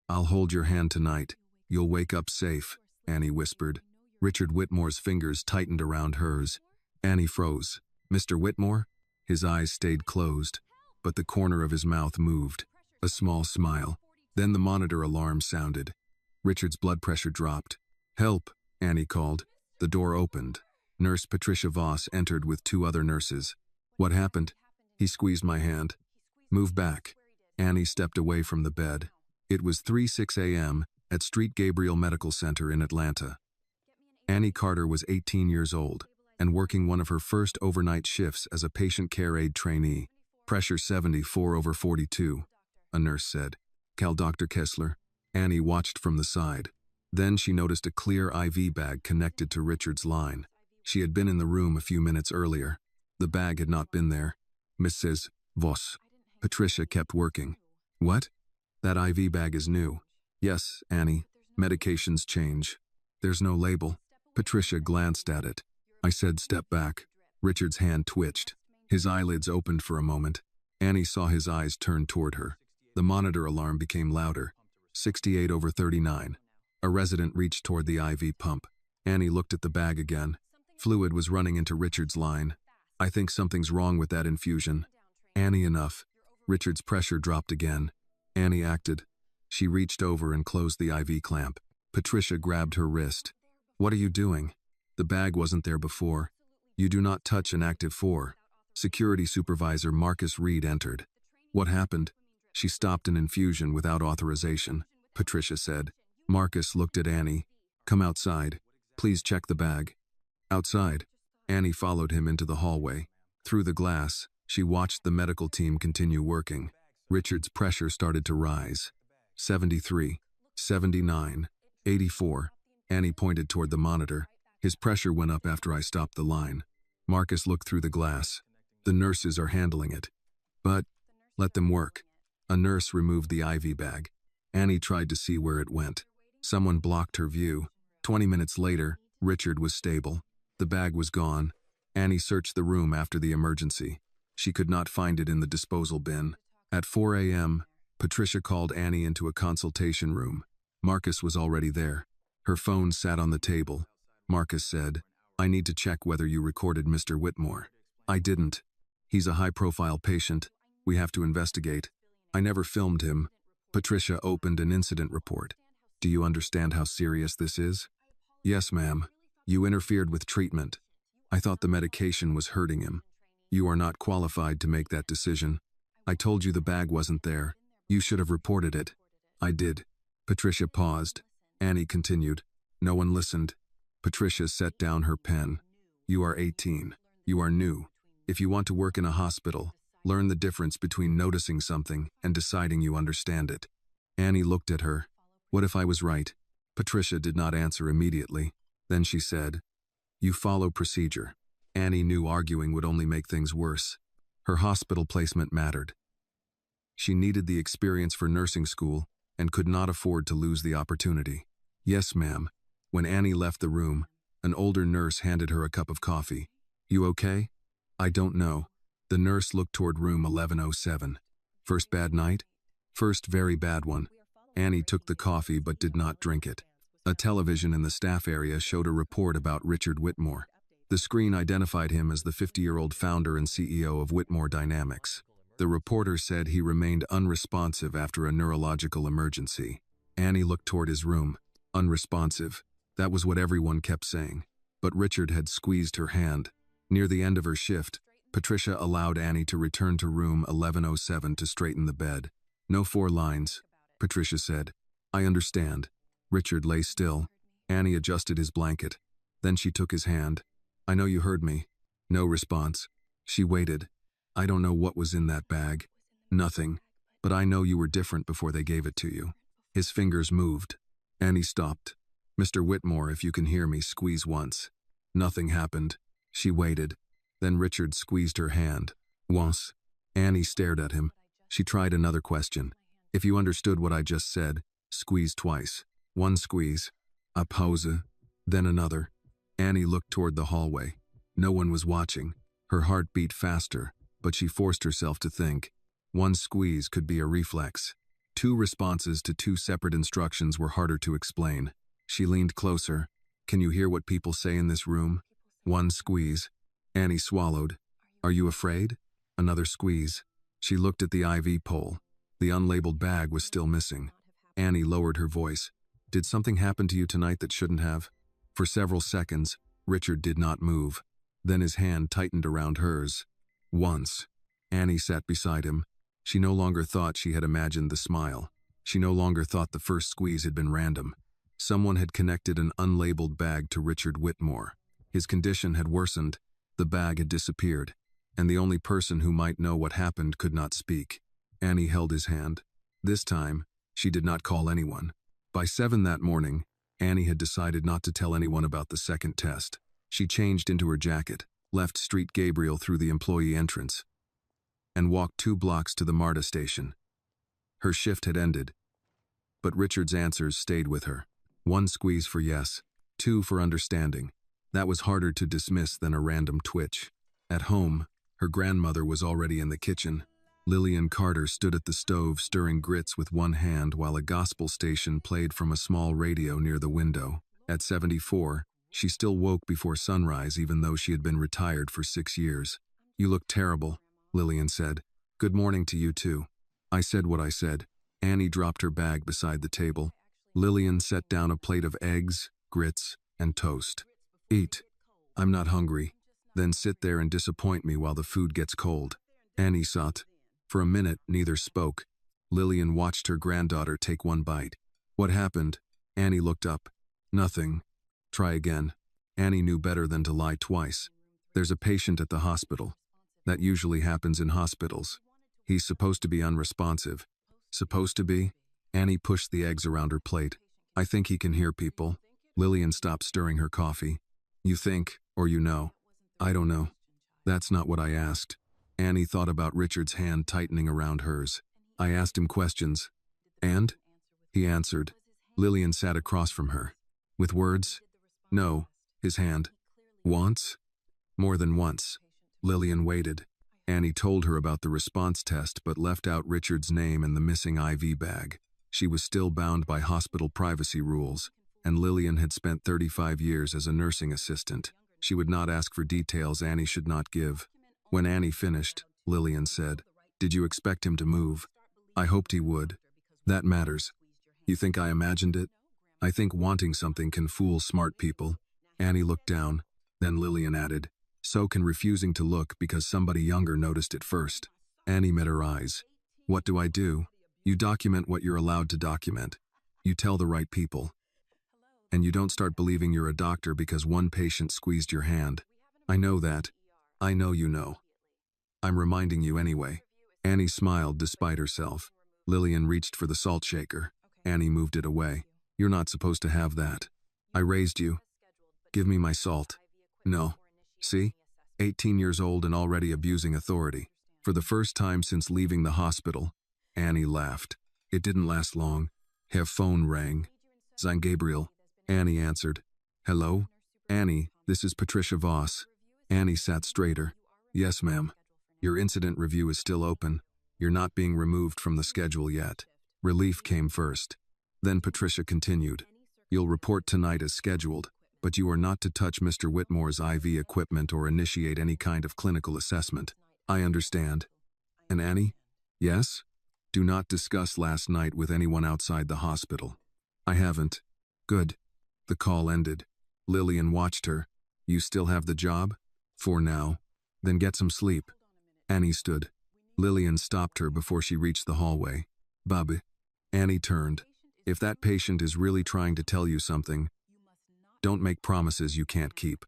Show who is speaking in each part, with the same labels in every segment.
Speaker 1: I'll hold your hand tonight. You'll wake up safe, Annie whispered. Richard Whitmore's fingers tightened around hers. Annie froze. Mr. Whitmore? His eyes stayed closed, but the corner of his mouth moved. A small smile. Then the monitor alarm sounded. Richard's blood pressure dropped. Help, Annie called. The door opened. Nurse Patricia Voss entered with 2 other nurses. What happened? He squeezed my hand. Move back. Annie stepped away from the bed. It was 3:06 a.m. at Street Gabriel Medical Center in Atlanta. Annie Carter was 18 years old and working one of her first overnight shifts as a patient care aide trainee. Pressure 74/42, a nurse said. Call Dr. Kessler. Annie watched from the side. Then she noticed a clear IV bag connected to Richard's line. She had been in the room a few minutes earlier. The bag had not been there. Mrs. Voss. Patricia kept working. What? That IV bag is new. Yes, Annie. Medications change. There's no label. Patricia glanced at it. I said step back. Richard's hand twitched. His eyelids opened for a moment. Annie saw his eyes turn toward her. The monitor alarm became louder. 68/39. A resident reached toward the IV pump. Annie looked at the bag again. Fluid was running into Richard's line. I think something's wrong with that infusion. Annie, enough. Richard's pressure dropped again. Annie acted. She reached over and closed the IV clamp. Patricia grabbed her wrist. What are you doing? The bag wasn't there before. You do not touch an active 4. Security Supervisor Marcus Reed entered. What happened? She stopped an infusion without authorization, Patricia said. Marcus looked at Annie. Come outside. Please check the bag. Outside. Annie followed him into the hallway. Through the glass, she watched the medical team continue working. Richard's pressure started to rise. 73, 79, 84. Annie pointed toward the monitor. His pressure went up after I stopped the line. Marcus looked through the glass. The nurses are handling it. But, let them work. A nurse removed the IV bag. Annie tried to see where it went. Someone blocked her view. 20 minutes later, Richard was stable. The bag was gone. Annie searched the room after the emergency. She could not find it in the disposal bin. At 4 a.m., Patricia called Annie into a consultation room. Marcus was already there. Her phone sat on the table. Marcus said, I need to check whether you recorded Mr. Whitmore. I didn't. He's a high-profile patient. We have to investigate. I never filmed him. Patricia opened an incident report. Do you understand how serious this is? Yes, ma'am. You interfered with treatment. I thought the medication was hurting him. You are not qualified to make that decision. I told you the bag wasn't there. You should have reported it. I did. Patricia paused. Annie continued. No one listened. Patricia set down her pen. You are 18. You are new. If you want to work in a hospital, learn the difference between noticing something and deciding you understand it. Annie looked at her. What if I was right? Patricia did not answer immediately. Then she said, You follow procedure. Annie knew arguing would only make things worse. Her hospital placement mattered. She needed the experience for nursing school and could not afford to lose the opportunity. Yes, ma'am. When Annie left the room, an older nurse handed her a cup of coffee. You okay? I don't know. The nurse looked toward room 1107. First bad night? First very bad one. Annie took the coffee but did not drink it. A television in the staff area showed a report about Richard Whitmore. The screen identified him as the 50-year-old founder and CEO of Whitmore Dynamics. The reporter said he remained unresponsive after a neurological emergency. Annie looked toward his room. Unresponsive. That was what everyone kept saying. But Richard had squeezed her hand. Near the end of her shift, Patricia allowed Annie to return to room 1107 to straighten the bed. No 4 lines, Patricia said. I understand. Richard lay still. Annie adjusted his blanket. Then she took his hand. I know you heard me. No response. She waited. I don't know what was in that bag. Nothing. But I know you were different before they gave it to you. His fingers moved. Annie stopped. Mr. Whitmore, if you can hear me, squeeze once. Nothing happened. She waited. Then Richard squeezed her hand. Once. Annie stared at him. She tried another question. If you understood what I just said, squeeze twice. 1 squeeze. A pause. Then another. Annie looked toward the hallway. No one was watching. Her heart beat faster, but she forced herself to think. 1 squeeze could be a reflex. Two responses to two separate instructions were harder to explain. She leaned closer. Can you hear what people say in this room? One squeeze. Annie swallowed. Are you afraid? Another squeeze. She looked at the IV pole. The unlabeled bag was still missing. Annie lowered her voice. Did something happen to you tonight that shouldn't have? For several seconds, Richard did not move. Then his hand tightened around hers. Once. Annie sat beside him. She no longer thought she had imagined the smile. She no longer thought the first squeeze had been random. Someone had connected an unlabeled bag to Richard Whitmore. His condition had worsened. The bag had disappeared. And the only person who might know what happened could not speak. Annie held his hand. This time, she did not call anyone. By 7 that morning, Annie had decided not to tell anyone about the second test. She changed into her jacket, left Street Gabriel through the employee entrance, and walked 2 blocks to the MARTA station. Her shift had ended, but Richard's answers stayed with her. 1 squeeze for yes, 2 for understanding. That was harder to dismiss than a random twitch. At home, her grandmother was already in the kitchen. Lillian Carter stood at the stove stirring grits with one hand while a gospel station played from a small radio near the window. At 74, she still woke before sunrise even though she had been retired for 6 years. You look terrible, Lillian said. Good morning to you too. I said what I said. Annie dropped her bag beside the table. Lillian set down a plate of eggs, grits, and toast. Eat. I'm not hungry. Then sit there and disappoint me while the food gets cold. Annie sat. For a minute, neither spoke. Lillian watched her granddaughter take 1 bite. What happened? Annie looked up. Nothing. Try again. Annie knew better than to lie twice. There's a patient at the hospital. That usually happens in hospitals. He's supposed to be unresponsive. Supposed to be? Annie pushed the eggs around her plate. I think he can hear people. Lillian stopped stirring her coffee. You think, or you know? I don't know. That's not what I asked. Annie thought about Richard's hand tightening around hers. I asked him questions. And? He answered. Lillian sat across from her. With words? No. His hand. Once? More than once. Lillian waited. Annie told her about the response test but left out Richard's name and the missing IV bag. She was still bound by hospital privacy rules, and Lillian had spent 35 years as a nursing assistant. She would not ask for details Annie should not give. When Annie finished, Lillian said, Did you expect him to move? I hoped he would. That matters. You think I imagined it? I think wanting something can fool smart people. Annie looked down. Then Lillian added, So can refusing to look because somebody younger noticed it first. Annie met her eyes. What do I do? You document what you're allowed to document. You tell the right people. And you don't start believing you're a doctor because one patient squeezed your hand. I know that. I know you know. I'm reminding you anyway. Annie smiled despite herself. Lillian reached for the salt shaker. Annie moved it away. You're not supposed to have that. I raised you. Give me my salt. No. See? 18 years old and already abusing authority. For the first time since leaving the hospital. Annie laughed. It didn't last long. Her phone rang. Sein Gabriel. Annie answered. Hello? Annie, this is Patricia Voss. Annie sat straighter. Yes, ma'am. Your incident review is still open. You're not being removed from the schedule yet. Relief came first. Then Patricia continued. You'll report tonight as scheduled, but you are not to touch Mr. Whitmore's IV equipment or initiate any kind of clinical assessment. I understand. And Annie? Yes? Do not discuss last night with anyone outside the hospital. I haven't. Good. The call ended. Lillian watched her. You still have the job? For now. Then get some sleep. Annie stood. Lillian stopped her before she reached the hallway. Bubby. Annie turned. If that patient is really trying to tell you something, don't make promises you can't keep.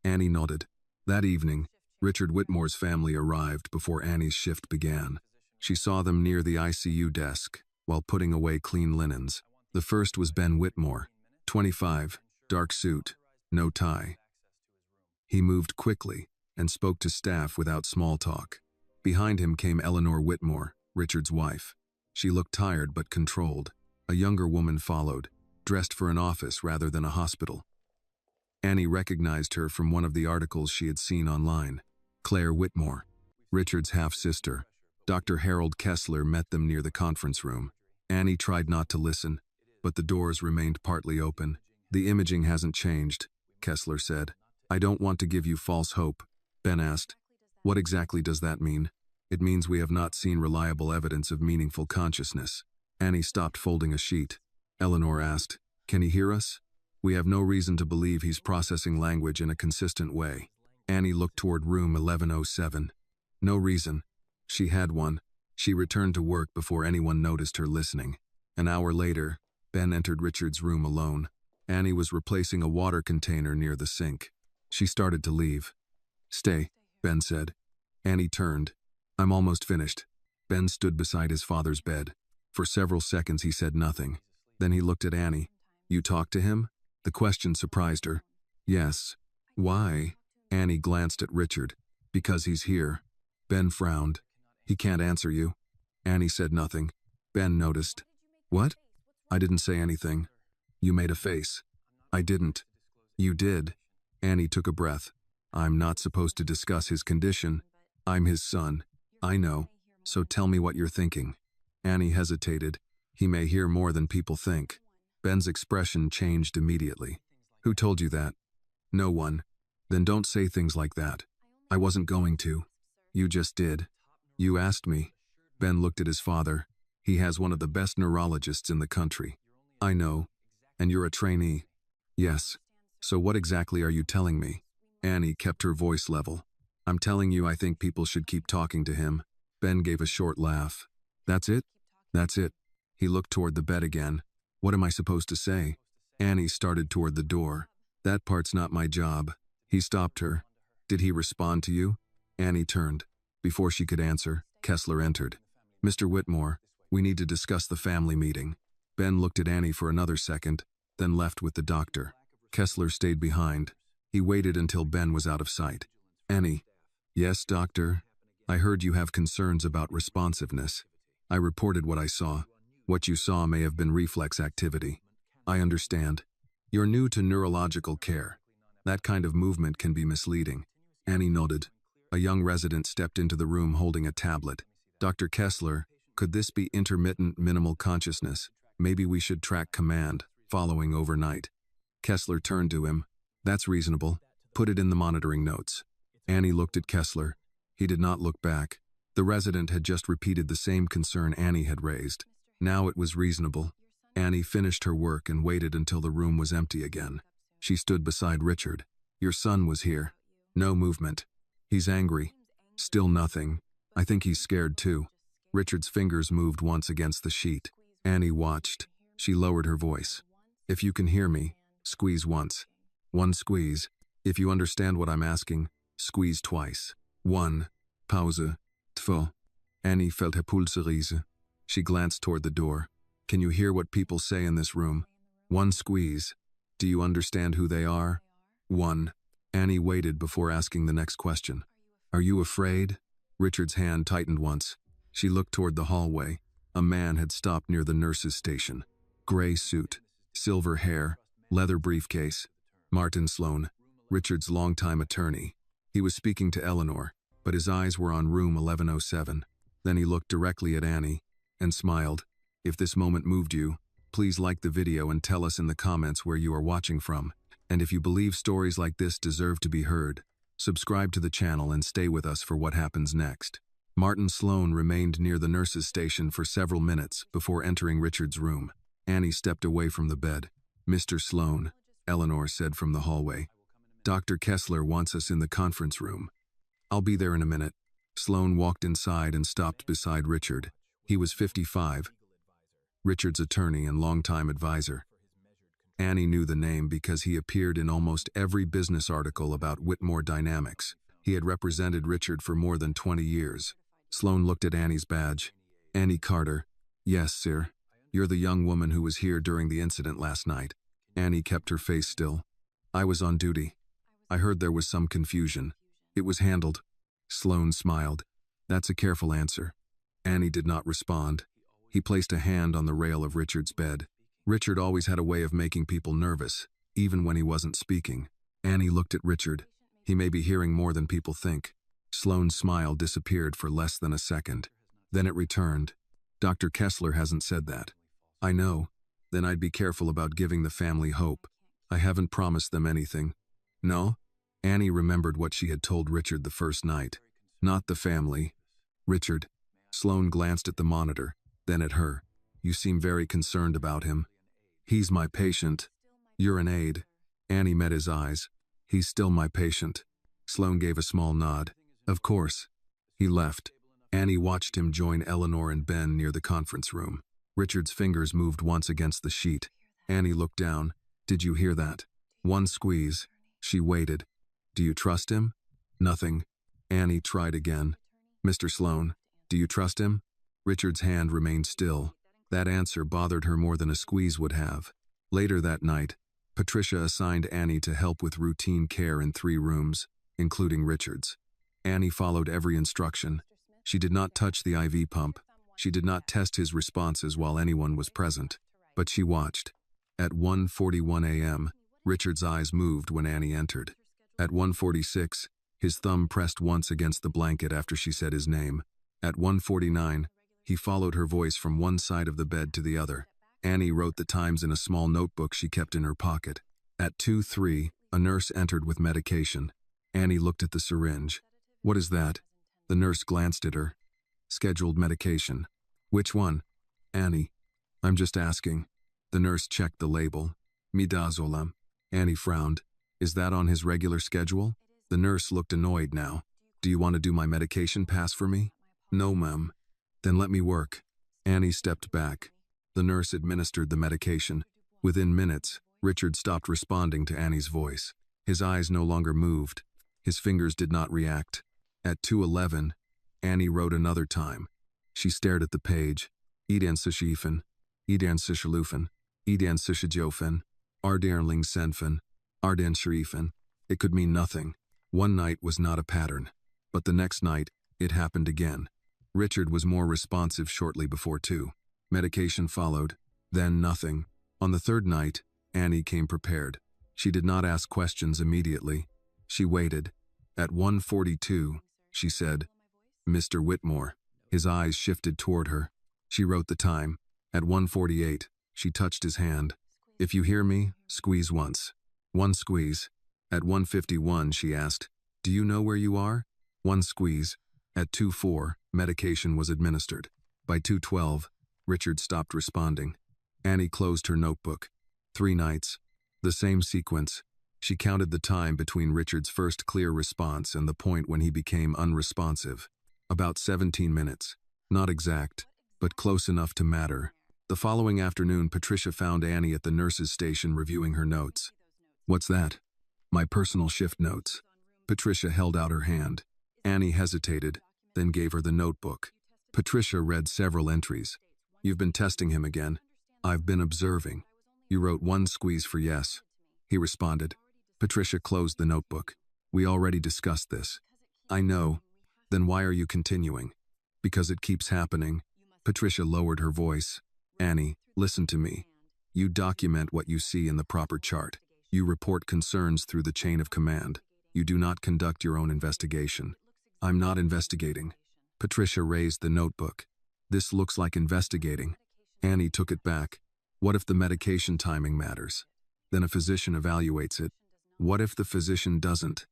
Speaker 1: Annie nodded. That evening, Richard Whitmore's family arrived before Annie's shift began. She saw them near the ICU desk, while putting away clean linens. The first was Ben Whitmore, 25, dark suit, no tie. He moved quickly and spoke to staff without small talk. Behind him came Eleanor Whitmore, Richard's wife. She looked tired but controlled. A younger woman followed, dressed for an office rather than a hospital. Annie recognized her from one of the articles she had seen online. Claire Whitmore, Richard's half-sister. Dr. Harold Kessler met them near the conference room. Annie tried not to listen, but the doors remained partly open. The imaging hasn't changed, Kessler said. I don't want to give you false hope, Ben asked. What exactly does that mean? It means we have not seen reliable evidence of meaningful consciousness. Annie stopped folding a sheet. Eleanor asked, Can he hear us? We have no reason to believe he's processing language in a consistent way. Annie looked toward room 1107. No reason. She had one. She returned to work before anyone noticed her listening. An hour later, Ben entered Richard's room alone. Annie was replacing a water container near the sink. She started to leave. Stay, Ben said. Annie turned. I'm almost finished. Ben stood beside his father's bed. For several seconds he said nothing. Then he looked at Annie. You talked to him? The question surprised her. Yes. Why? Annie glanced at Richard. Because he's here. Ben frowned. He can't answer you. Annie said nothing. Ben noticed. What? I didn't say anything. You made a face. I didn't. You did. Annie took a breath. I'm not supposed to discuss his condition. I'm his son. I know. So tell me what you're thinking. Annie hesitated. He may hear more than people think. Ben's expression changed immediately. Who told you that? No one. Then don't say things like that. I wasn't going to. You just did. You asked me. Ben looked at his father. He has one of the best neurologists in the country. I know. And you're a trainee. Yes. So what exactly are you telling me? Annie kept her voice level. I'm telling you I think people should keep talking to him. Ben gave a short laugh. That's it? That's it. He looked toward the bed again. What am I supposed to say? Annie started toward the door. That part's not my job. He stopped her. Did he respond to you? Annie turned. Before she could answer, Kessler entered. Mr. Whitmore, we need to discuss the family meeting. Ben looked at Annie for another second, then left with the doctor. Kessler stayed behind. He waited until Ben was out of sight. Annie. Yes, doctor. I heard you have concerns about responsiveness. I reported what I saw. What you saw may have been reflex activity. I understand. You're new to neurological care. That kind of movement can be misleading. Annie nodded. A young resident stepped into the room holding a tablet. Dr. Kessler, could this be intermittent minimal consciousness? Maybe we should track command, following overnight. Kessler turned to him. That's reasonable. Put it in the monitoring notes. Annie looked at Kessler. He did not look back. The resident had just repeated the same concern Annie had raised. Now it was reasonable. Annie finished her work and waited until the room was empty again. She stood beside Richard. Your son was here. No movement. He's angry. Still nothing. I think he's scared too. Richard's fingers moved once against the sheet. Annie watched. She lowered her voice. If you can hear me, squeeze once. One squeeze. If you understand what I'm asking, squeeze twice. One. Pause. Two. Annie felt her pulserize. She glanced toward the door. Can you hear what people say in this room? One squeeze. Do you understand who they are? One. Annie waited before asking the next question. Are you afraid? Richard's hand tightened once. She looked toward the hallway. A man had stopped near the nurse's station. Gray suit, silver hair, leather briefcase. Martin Sloan, Richard's longtime attorney. He was speaking to Eleanor, but his eyes were on room 1107. Then he looked directly at Annie and smiled. If this moment moved you, please like the video and tell us in the comments where you are watching from. And if you believe stories like this deserve to be heard, subscribe to the channel and stay with us for what happens next. Martin Sloan remained near the nurse's station for several minutes before entering Richard's room. Annie stepped away from the bed. Mr. Sloan, Eleanor said from the hallway. Dr. Kessler wants us in the conference room. I'll be there in a minute. Sloan walked inside and stopped beside Richard. He was 55. Richard's attorney and longtime advisor. Annie knew the name because he appeared in almost every business article about Whitmore Dynamics. He had represented Richard for more than 20 years. Sloan looked at Annie's badge. Annie Carter. Yes, sir. You're the young woman who was here during the incident last night. Annie kept her face still. I was on duty. I heard there was some confusion. It was handled. Sloan smiled. That's a careful answer. Annie did not respond. He placed a hand on the rail of Richard's bed. Richard always had a way of making people nervous, even when he wasn't speaking. Annie looked at Richard. He may be hearing more than people think. Sloan's smile disappeared for less than a second. Then it returned. Dr. Kessler hasn't said that. I know. Then I'd be careful about giving the family hope. I haven't promised them anything. No? Annie remembered what she had told Richard the first night. Not the family. Richard. Sloane glanced at the monitor, then at her. You seem very concerned about him. He's my patient. You're an aide. Annie met his eyes. He's still my patient. Sloane gave a small nod. Of course. He left. Annie watched him join Eleanor and Ben near the conference room. Richard's fingers moved once against the sheet. Annie looked down. Did you hear that? One squeeze. She waited. Do you trust him? Nothing. Annie tried again. Mr. Sloane, do you trust him? Richard's hand remained still. That answer bothered her more than a squeeze would have. Later that night, Patricia assigned Annie to help with routine care in 3 rooms, including Richard's. Annie followed every instruction. She did not touch the IV pump. She did not test his responses while anyone was present. But she watched. At 1:41 a.m., Richard's eyes moved when Annie entered. At 1:46, his thumb pressed once against the blanket after she said his name. At 1:49, he followed her voice from one side of the bed to the other. Annie wrote the times in a small notebook she kept in her pocket. At 2:03, a nurse entered with medication. Annie looked at the syringe. What is that? The nurse glanced at her. Scheduled medication. Which one? Annie. I'm just asking. The nurse checked the label. Midazolam. Annie frowned. Is that on his regular schedule? The nurse looked annoyed now. Do you want to do my medication pass for me? No, ma'am. Then let me work. Annie stepped back. The nurse administered the medication. Within minutes, Richard stopped responding to Annie's voice. His eyes no longer moved. His fingers did not react. At 2:11, Annie wrote another time. She stared at the page. Idan Sishifen, Idan Sishalufen, Idan Sishajofen, Ardarling Senfen, Ardan Sharifen. It could mean nothing. One night was not a pattern. But the next night, it happened again. Richard was more responsive shortly before 2. Medication followed. Then nothing. On the 3rd night, Annie came prepared. She did not ask questions immediately. She waited. At 1:42, she said, Mr. Whitmore. His eyes shifted toward her. She wrote the time. At 1:48, she touched his hand. If you hear me, squeeze once. 1 squeeze. At 1:51, she asked, Do you know where you are? 1 squeeze. At 2:04, medication was administered. By 2:12, Richard stopped responding. Annie closed her notebook. 3 nights. The same sequence. She counted the time between Richard's first clear response and the point when he became unresponsive. About 17 minutes. Not exact, but close enough to matter. The following afternoon, Patricia found Annie at the nurse's station reviewing her notes. What's that? My personal shift notes. Patricia held out her hand. Annie hesitated, then gave her the notebook. Patricia read several entries. You've been testing him again. I've been observing. You wrote 1 squeeze for yes. He responded. Patricia closed the notebook. We already discussed this. I know. Then why are you continuing? Because it keeps happening. Patricia lowered her voice. Annie, listen to me. You document what you see in the proper chart. You report concerns through the chain of command. You do not conduct your own investigation. I'm not investigating. Patricia raised the notebook. This looks like investigating. Annie took it back. What if the medication timing matters? Then a physician evaluates it. What if the physician doesn't?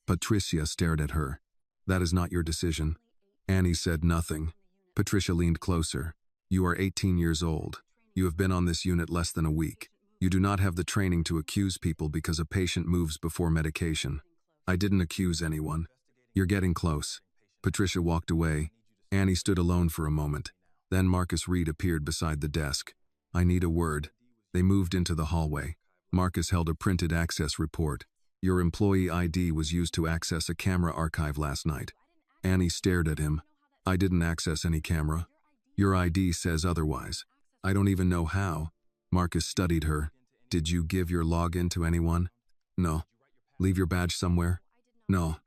Speaker 1: Patricia stared at her. That is not your decision. Annie said nothing. Patricia leaned closer. You are 18 years old. You have been on this unit less than a week. You do not have the training to accuse people because a patient moves before medication. I didn't accuse anyone. You're getting close. Patricia walked away. Annie stood alone for a moment. Then Marcus Reed appeared beside the desk. I need a word. They moved into the hallway. Marcus held a printed access report. Your employee ID was used to access a camera archive last night. Annie stared at him. I didn't access any camera. Your ID says otherwise. I don't even know how. Marcus studied her. Did you give your login to anyone? No. Leave your badge somewhere? No.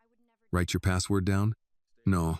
Speaker 1: Write your password down? No.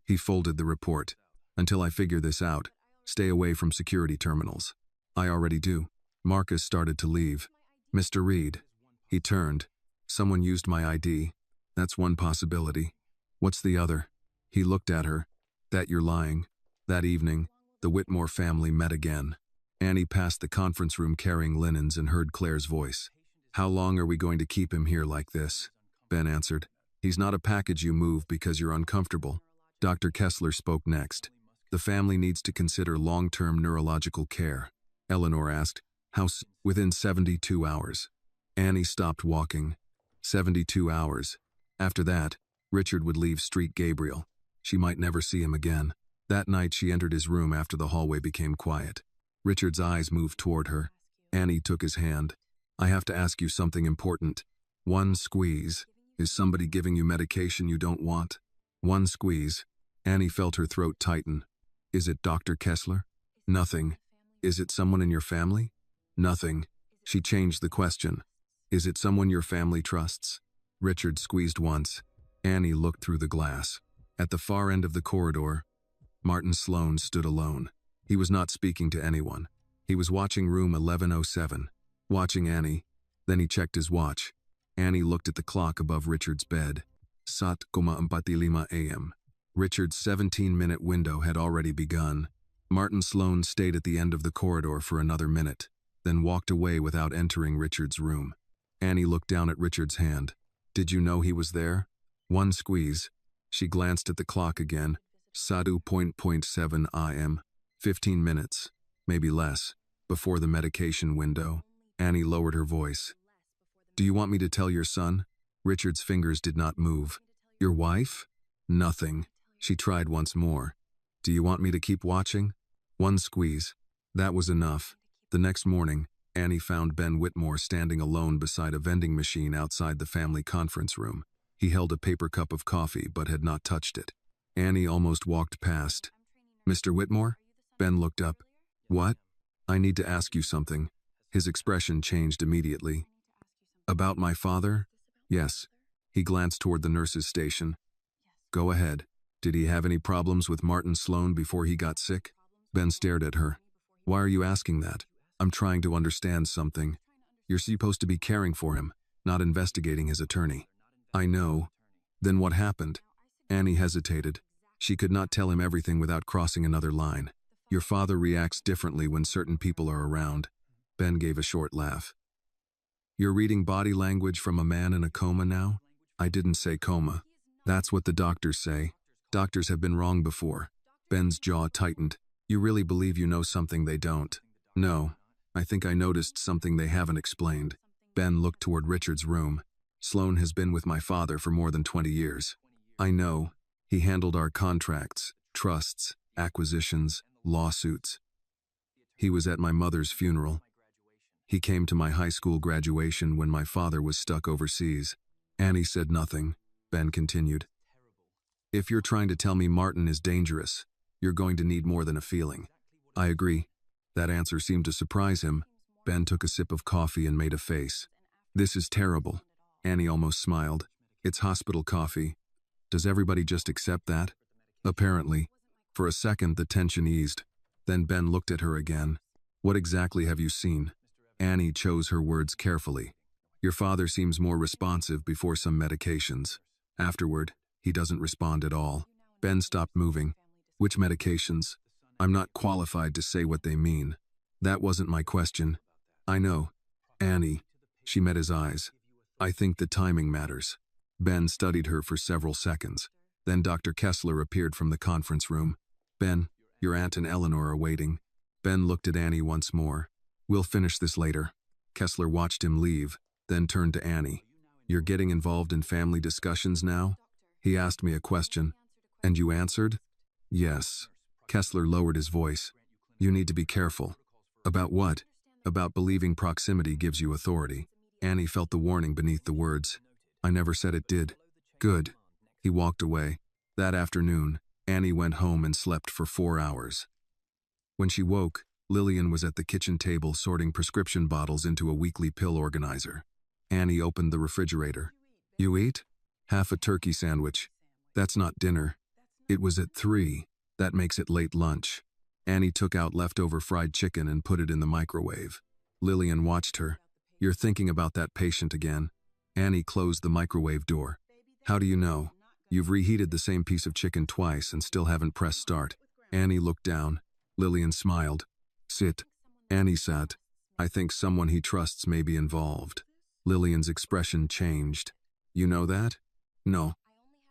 Speaker 1: He folded the report. Until I figure this out, stay away from security terminals. I already do. Marcus started to leave. Mr. Reed. He turned. Someone used my ID. That's one possibility. What's the other? He looked at her. That you're lying. That evening, the Whitmore family met again. Annie passed the conference room carrying linens and heard Claire's voice. "How long are we going to keep him here like this?" Ben answered. "He's not a package you move because you're uncomfortable." Dr. Kessler spoke next. "The family needs to consider long-term neurological care." Eleanor asked, "How Within 72 hours. Annie stopped walking. 72 hours. After that, Richard would leave Street Gabriel. She might never see him again. That night she entered his room after the hallway became quiet. Richard's eyes moved toward her. Annie took his hand. "I have to ask you something important. One squeeze. Is somebody giving you medication you don't want?" One squeeze. Annie felt her throat tighten. "Is it Dr. Kessler?" "Nothing." "Is it someone in your family?" "Nothing." She changed the question. "Is it someone your family trusts?" Richard squeezed once. Annie looked through the glass. At the far end of the corridor, Martin Sloan stood alone. He was not speaking to anyone. He was watching room 1107. Watching Annie. Then he checked his watch. Annie looked at the clock above Richard's bed. 7:45 a.m. Richard's 17-minute window had already begun. Martin Sloan stayed at the end of the corridor for another minute, then walked away without entering Richard's room. Annie looked down at Richard's hand. "Did you know he was there?" One squeeze. She glanced at the clock again. 7:7 a.m. 15 minutes, maybe less, before the medication window. Annie lowered her voice. "Do you want me to tell your son?" Richard's fingers did not move. "Your wife?" Nothing. She tried once more. "Do you want me to keep watching?" One squeeze. That was enough. The next morning, Annie found Ben Whitmore standing alone beside a vending machine outside the family conference room. He held a paper cup of coffee but had not touched it. Annie almost walked past. "Mr. Whitmore?" Ben looked up. "What?" "I need to ask you something." His expression changed immediately. "About my father?" "Yes." He glanced toward the nurse's station. "Go ahead. Did he have any problems with Martin Sloan before he got sick?" Ben stared at her. "Why are you asking that?" "I'm trying to understand something. You're supposed to be caring for him, not investigating his attorney." "I know." "Then what happened?" Annie hesitated. She could not tell him everything without crossing another line. "Your father reacts differently when certain people are around." Ben gave a short laugh. "You're reading body language from a man in a coma now?" "I didn't say coma." "That's what the doctors say. Doctors have been wrong before." Ben's jaw tightened. "You really believe you know something they don't?" "No. I think I noticed something they haven't explained." Ben looked toward Richard's room. "Sloan has been with my father for more than 20 years. I know. He handled our contracts, trusts, acquisitions, lawsuits. He was at my mother's funeral. He came to my high school graduation when my father was stuck overseas." Annie said nothing. Ben continued. "If you're trying to tell me Martin is dangerous, you're going to need more than a feeling." "I agree." That answer seemed to surprise him. Ben took a sip of coffee and made a face. "This is terrible." Annie almost smiled. "It's hospital coffee. Does everybody just accept that?" "Apparently." For a second, the tension eased. Then Ben looked at her again. "What exactly have you seen?" Annie chose her words carefully. "Your father seems more responsive before some medications. Afterward, he doesn't respond at all." Ben stopped moving. "Which medications?" "I'm not qualified to say what they mean." "That wasn't my question." "I know." "Annie." She met his eyes. "I think the timing matters." Ben studied her for several seconds. Then Dr. Kessler appeared from the conference room. "Ben, your aunt and Eleanor are waiting." Ben looked at Annie once more. "We'll finish this later." Kessler watched him leave, then turned to Annie. "You're getting involved in family discussions now?" He asked me a question. "And you answered?" "Yes." Kessler lowered his voice. "You need to be careful." "About what?" "About believing proximity gives you authority." Annie felt the warning beneath the words. "I never said it did." "Good." He walked away. That afternoon, Annie went home and slept for 4 hours. When she woke, Lillian was at the kitchen table sorting prescription bottles into a weekly pill organizer. Annie opened the refrigerator. "You eat?" "Half a turkey sandwich." "That's not dinner." "It was at 3. That makes it late lunch." Annie took out leftover fried chicken and put it in the microwave. Lillian watched her. "You're thinking about that patient again." Annie closed the microwave door. "How do you know?" "You've reheated the same piece of chicken twice and still haven't pressed start." Annie looked down. Lillian smiled. "Sit." Annie sat. I think someone he trusts may be involved. Lillian's expression changed. You know that? No.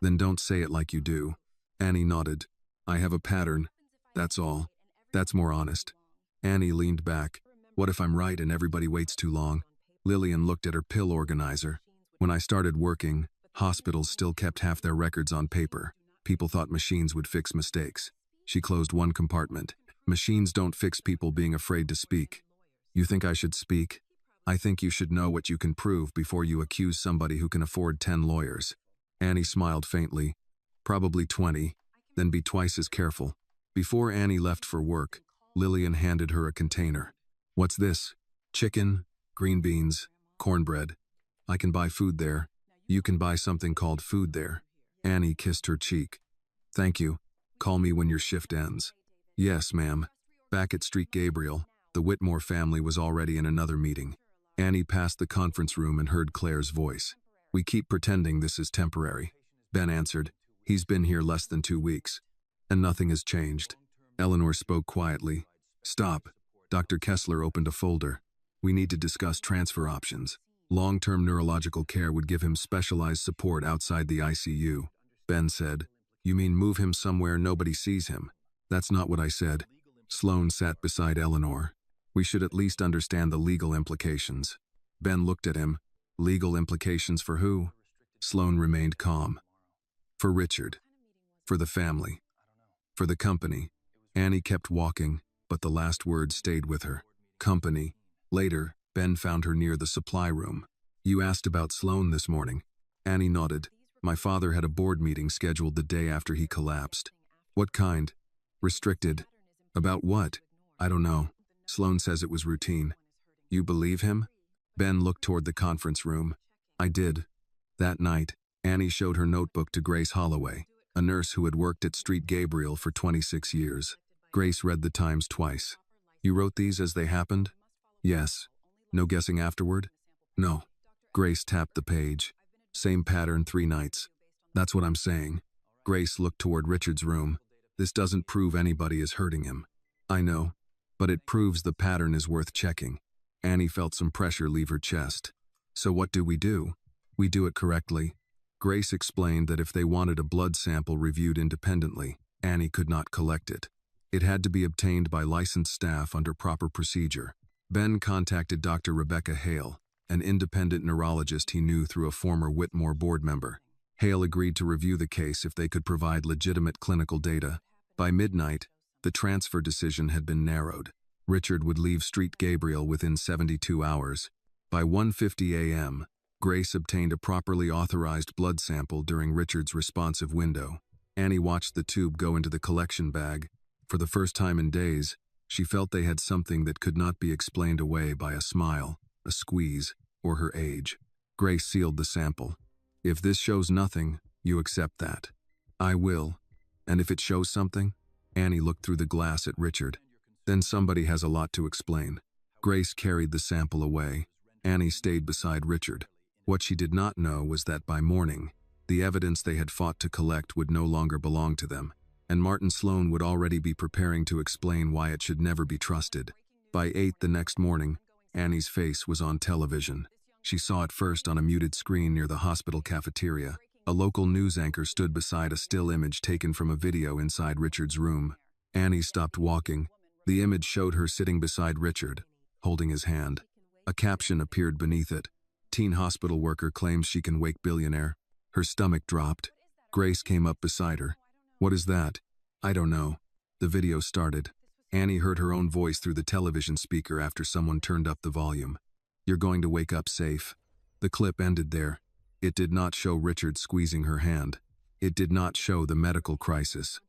Speaker 1: Then don't say it like you do. Annie nodded. I have a pattern. That's all. That's more honest. Annie leaned back. What if I'm right and everybody waits too long? Lillian looked at her pill organizer. When I started working, hospitals still kept half their records on paper. People thought machines would fix mistakes. She closed one compartment. Machines don't fix people being afraid to speak. You think I should speak? I think you should know what you can prove before you accuse somebody who can afford 10 lawyers. Annie smiled faintly. Probably 20. Then be twice as careful. Before Annie left for work, Lillian handed her a container. What's this? Chicken, green beans, cornbread. I can buy food there. You can buy something called food there. Annie kissed her cheek. Thank you. Call me when your shift ends. Yes, ma'am. Back at Street Gabriel, the Whitmore family was already in another meeting. Annie passed the conference room and heard Claire's voice. We keep pretending this is temporary. Ben answered. He's been here less than 2 weeks. And nothing has changed. Eleanor spoke quietly. Stop. Dr. Kessler opened a folder. We need to discuss transfer options. Long-term neurological care would give him specialized support outside the ICU. Ben said. You mean move him somewhere nobody sees him? That's not what I said. Sloane sat beside Eleanor. We should at least understand the legal implications. Ben looked at him. Legal implications for who? Sloane remained calm. For Richard. For the family. For the company. Annie kept walking, but the last word stayed with her. Company. Later, Ben found her near the supply room. You asked about Sloane this morning. Annie nodded. My father had a board meeting scheduled the day after he collapsed. What kind? Restricted. About what? I don't know. Sloane says it was routine. You believe him? Ben looked toward the conference room. I did. That night, Annie showed her notebook to Grace Holloway, a nurse who had worked at Street Gabriel for 26 years. Grace read the times twice. You wrote these as they happened? Yes. No guessing afterward? No. Grace tapped the page. Same pattern 3 nights. That's what I'm saying. Grace looked toward Richard's room. This doesn't prove anybody is hurting him. I know. But it proves the pattern is worth checking. Annie felt some pressure leave her chest. So what do? We do it correctly. Grace explained that if they wanted a blood sample reviewed independently, Annie could not collect it. It had to be obtained by licensed staff under proper procedure. Ben contacted Dr. Rebecca Hale, an independent neurologist he knew through a former Whitmore board member. Hale agreed to review the case if they could provide legitimate clinical data. By midnight, the transfer decision had been narrowed. Richard would leave Street Gabriel within 72 hours. By 1:50 a.m., Grace obtained a properly authorized blood sample during Richard's responsive window. Annie watched the tube go into the collection bag. For the first time in days, she felt they had something that could not be explained away by a smile, a squeeze, or her age. Grace sealed the sample. If this shows nothing, you accept that. I will. And if it shows something? Annie looked through the glass at Richard. Then somebody has a lot to explain. Grace carried the sample away. Annie stayed beside Richard. What she did not know was that by morning, the evidence they had fought to collect would no longer belong to them, and Martin Sloane would already be preparing to explain why it should never be trusted. By 8 the next morning, Annie's face was on television. She saw it first on a muted screen near the hospital cafeteria. A local news anchor stood beside a still image taken from a video inside Richard's room. Annie stopped walking. The image showed her sitting beside Richard, holding his hand. A caption appeared beneath it. Teen hospital worker claims she can wake billionaire. Her stomach dropped. Grace came up beside her. What is that? I don't know. The video started. Annie heard her own voice through the television speaker after someone turned up the volume. You're going to wake up safe. The clip ended there. It did not show Richard squeezing her hand. It did not show the medical crisis.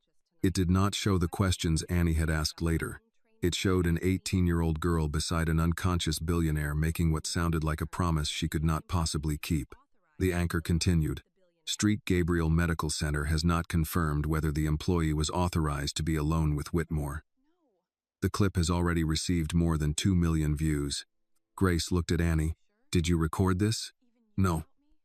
Speaker 1: It did not show the questions Annie had asked later. It showed an 18-year-old girl beside an unconscious billionaire making what sounded like a promise she could not possibly keep. The anchor continued. Street Gabriel Medical Center has not confirmed whether the employee was authorized to be alone with Whitmore. The clip has already received more than 2 million views. Grace looked at Annie. Did you record this? No.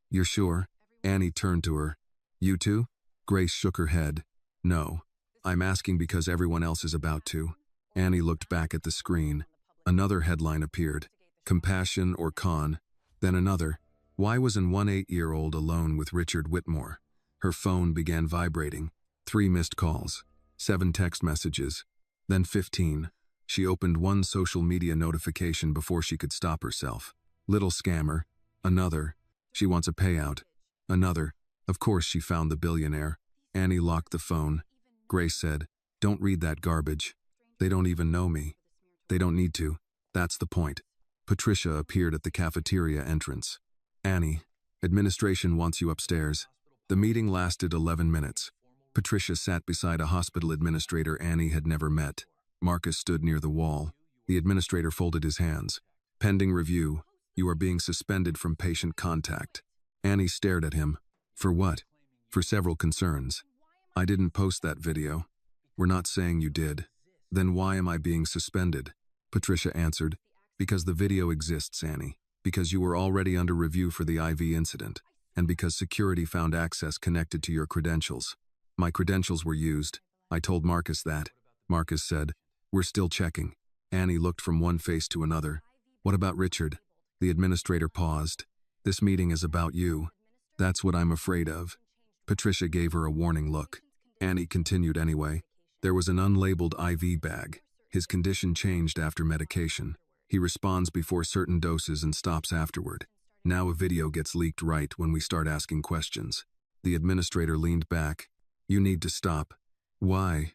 Speaker 1: You're sure? Annie turned to her. You too? Grace shook her head. No. I'm asking because everyone else is about to. Annie looked back at the screen. Another headline appeared. Compassion or con. Then another. Why was an 18-year-old alone with Richard Whitmore? Her phone began vibrating. 3 missed calls. 7 text messages. Then 15. She opened one social media notification before she could stop herself. Little scammer. Another. She wants a payout. Another. Of course she found the billionaire. Annie locked the phone. Grace said, "Don't read that garbage. They don't even know me." They don't need to. That's the point. Patricia appeared at the cafeteria entrance. "Annie, administration wants you upstairs." The meeting lasted 11 minutes. Patricia sat beside a hospital administrator Annie had never met. Marcus stood near the wall. The administrator folded his hands. "Pending review. You are being suspended from patient contact." Annie stared at him. "For what?" "For several concerns." "I didn't post that video." "We're not saying you did." "Then why am I being suspended?" Patricia answered, "Because the video exists, Annie. Because you were already under review for the IV incident. And because security found access connected to your credentials." "My credentials were used. I told Marcus that." Marcus said, "We're still checking." Annie looked from one face to another. "What about Richard?" The administrator paused. "This meeting is about you." "That's what I'm afraid of." Patricia gave her a warning look. Annie continued anyway. "There was an unlabeled IV bag. His condition changed after medication. He responds before certain doses and stops afterward. Now a video gets leaked right when we start asking questions." The administrator leaned back. "You need to stop." "Why?"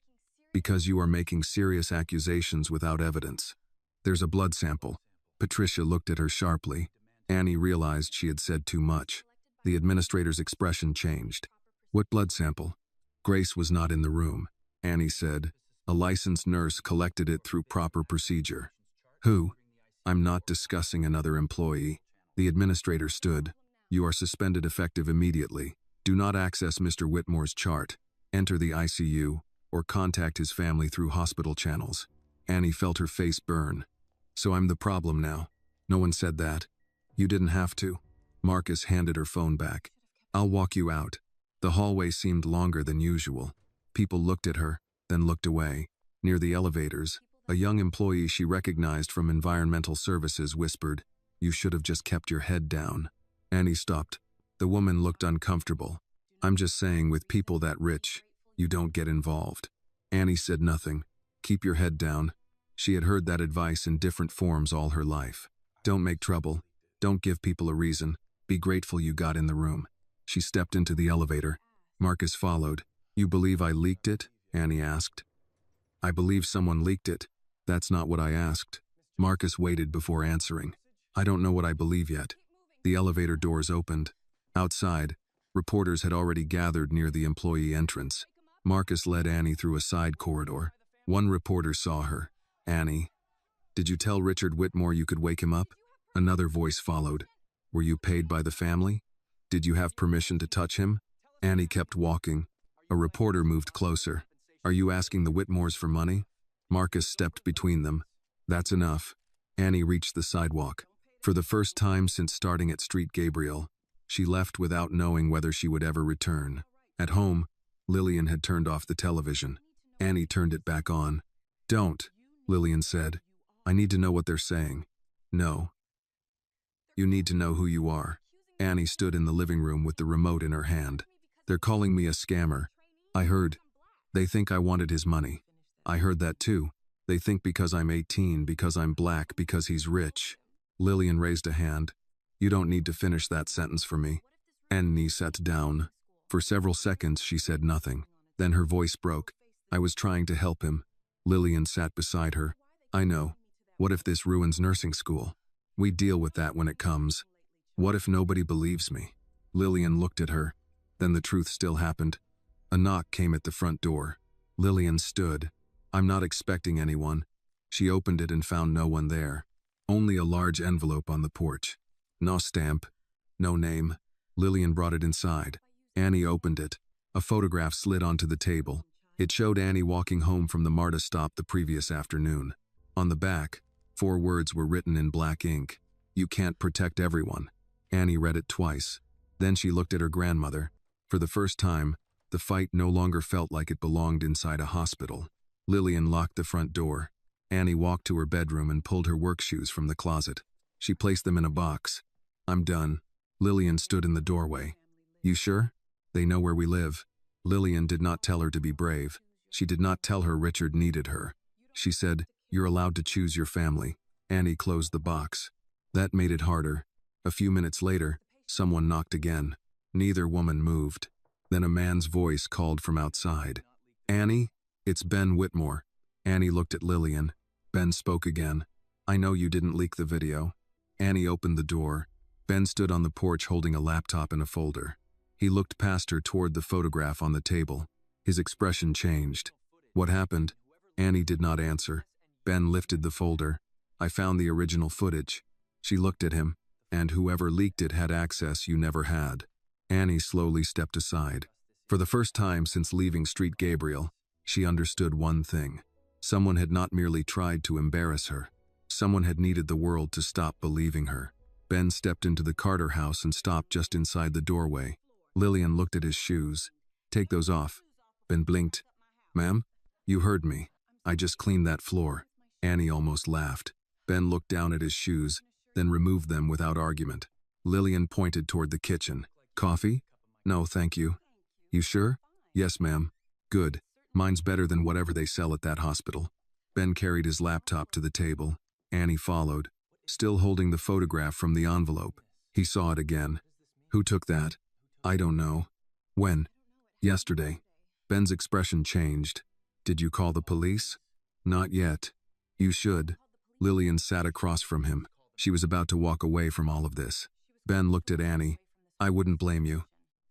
Speaker 1: "Because you are making serious accusations without evidence. There's a blood sample." Patricia looked at her sharply. Annie realized she had said too much. The administrator's expression changed. "What blood sample?" "Grace was not in the room," Annie said. "A licensed nurse collected it through proper procedure." "Who?" "I'm not discussing another employee." The administrator stood. "You are suspended effective immediately. Do not access Mr. Whitmore's chart. Enter the ICU, or contact his family through hospital channels." Annie felt her face burn. "So I'm the problem now." "No one said that." "You didn't have to." Marcus handed her phone back. "I'll walk you out." The hallway seemed longer than usual. People looked at her, then looked away. Near the elevators, a young employee she recognized from environmental services whispered, "You should have just kept your head down." Annie stopped. The woman looked uncomfortable. "I'm just saying, with people that rich, you don't get involved." Annie said nothing. "Keep your head down." She had heard that advice in different forms all her life. Don't make trouble. Don't give people a reason. Be grateful you got in the room. She stepped into the elevator. Marcus followed. "You believe I leaked it?" Annie asked. "I believe someone leaked it." "That's not what I asked." Marcus waited before answering. "I don't know what I believe yet." The elevator doors opened. Outside, reporters had already gathered near the employee entrance. Marcus led Annie through a side corridor. One reporter saw her. "Annie, did you tell Richard Whitmore you could wake him up?" Another voice followed. "Were you paid by the family? Did you have permission to touch him?" Annie kept walking. A reporter moved closer. "Are you asking the Whitmores for money?" Marcus stepped between them. "That's enough." Annie reached the sidewalk. For the first time since starting at Street Gabriel, she left without knowing whether she would ever return. At home, Lillian had turned off the television. Annie turned it back on. "Don't," Lillian said. "I need to know what they're saying." "No. You need to know who you are." Annie stood in the living room with the remote in her hand. "They're calling me a scammer. I heard. They think I wanted his money. I heard that too. They think because I'm 18, because I'm black, because he's rich." Lillian raised a hand. "You don't need to finish that sentence for me." Annie sat down. For several seconds she said nothing. Then her voice broke. "I was trying to help him." Lillian sat beside her. "I know. What if this ruins nursing school? We deal with that when it comes. What if nobody believes me?" Lillian looked at her. Then the truth still happened. A knock came at the front door. Lillian stood. "I'm not expecting anyone." She opened it and found no one there. Only a large envelope on the porch. No stamp. No name. Lillian brought it inside. Annie opened it. A photograph slid onto the table. It showed Annie walking home from the MARTA stop the previous afternoon. On the back, 4 words were written in black ink. "You can't protect everyone." Annie read it twice. Then she looked at her grandmother. For the first time, the fight no longer felt like it belonged inside a hospital. Lillian locked the front door. Annie walked to her bedroom and pulled her work shoes from the closet. She placed them in a box. I'm done. Lillian stood in the doorway. You sure? They know where we live. Lillian did not tell her to be brave. She did not tell her Richard needed her. She said, you're allowed to choose your family. Annie closed the box. That made it harder. A few minutes later, someone knocked again. Neither woman moved. Then a man's voice called from outside. Annie, it's Ben Whitmore. Annie looked at Lillian. Ben spoke again. I know you didn't leak the video. Annie opened the door. Ben stood on the porch holding a laptop and a folder. He looked past her toward the photograph on the table. His expression changed. What happened? Annie did not answer. Ben lifted the folder. I found the original footage. She looked at him, and whoever leaked it had access you never had. Annie slowly stepped aside. For the first time since leaving Street Gabriel, she understood one thing. Someone had not merely tried to embarrass her. Someone had needed the world to stop believing her. Ben stepped into the Carter house and stopped just inside the doorway. Lillian looked at his shoes. Take those off. Ben blinked. Ma'am? You heard me. I just cleaned that floor. Annie almost laughed. Ben looked down at his shoes, then removed them without argument. Lillian pointed toward the kitchen. Coffee? No, thank you. You sure? Yes, ma'am. Good. Mine's better than whatever they sell at that hospital. Ben carried his laptop to the table. Annie followed, still holding the photograph from the envelope. He saw it again. Who took that? I don't know. When? Yesterday. Ben's expression changed. Did you call the police? Not yet. You should. Lillian sat across from him. She was about to walk away from all of this. Ben looked at Annie. I wouldn't blame you.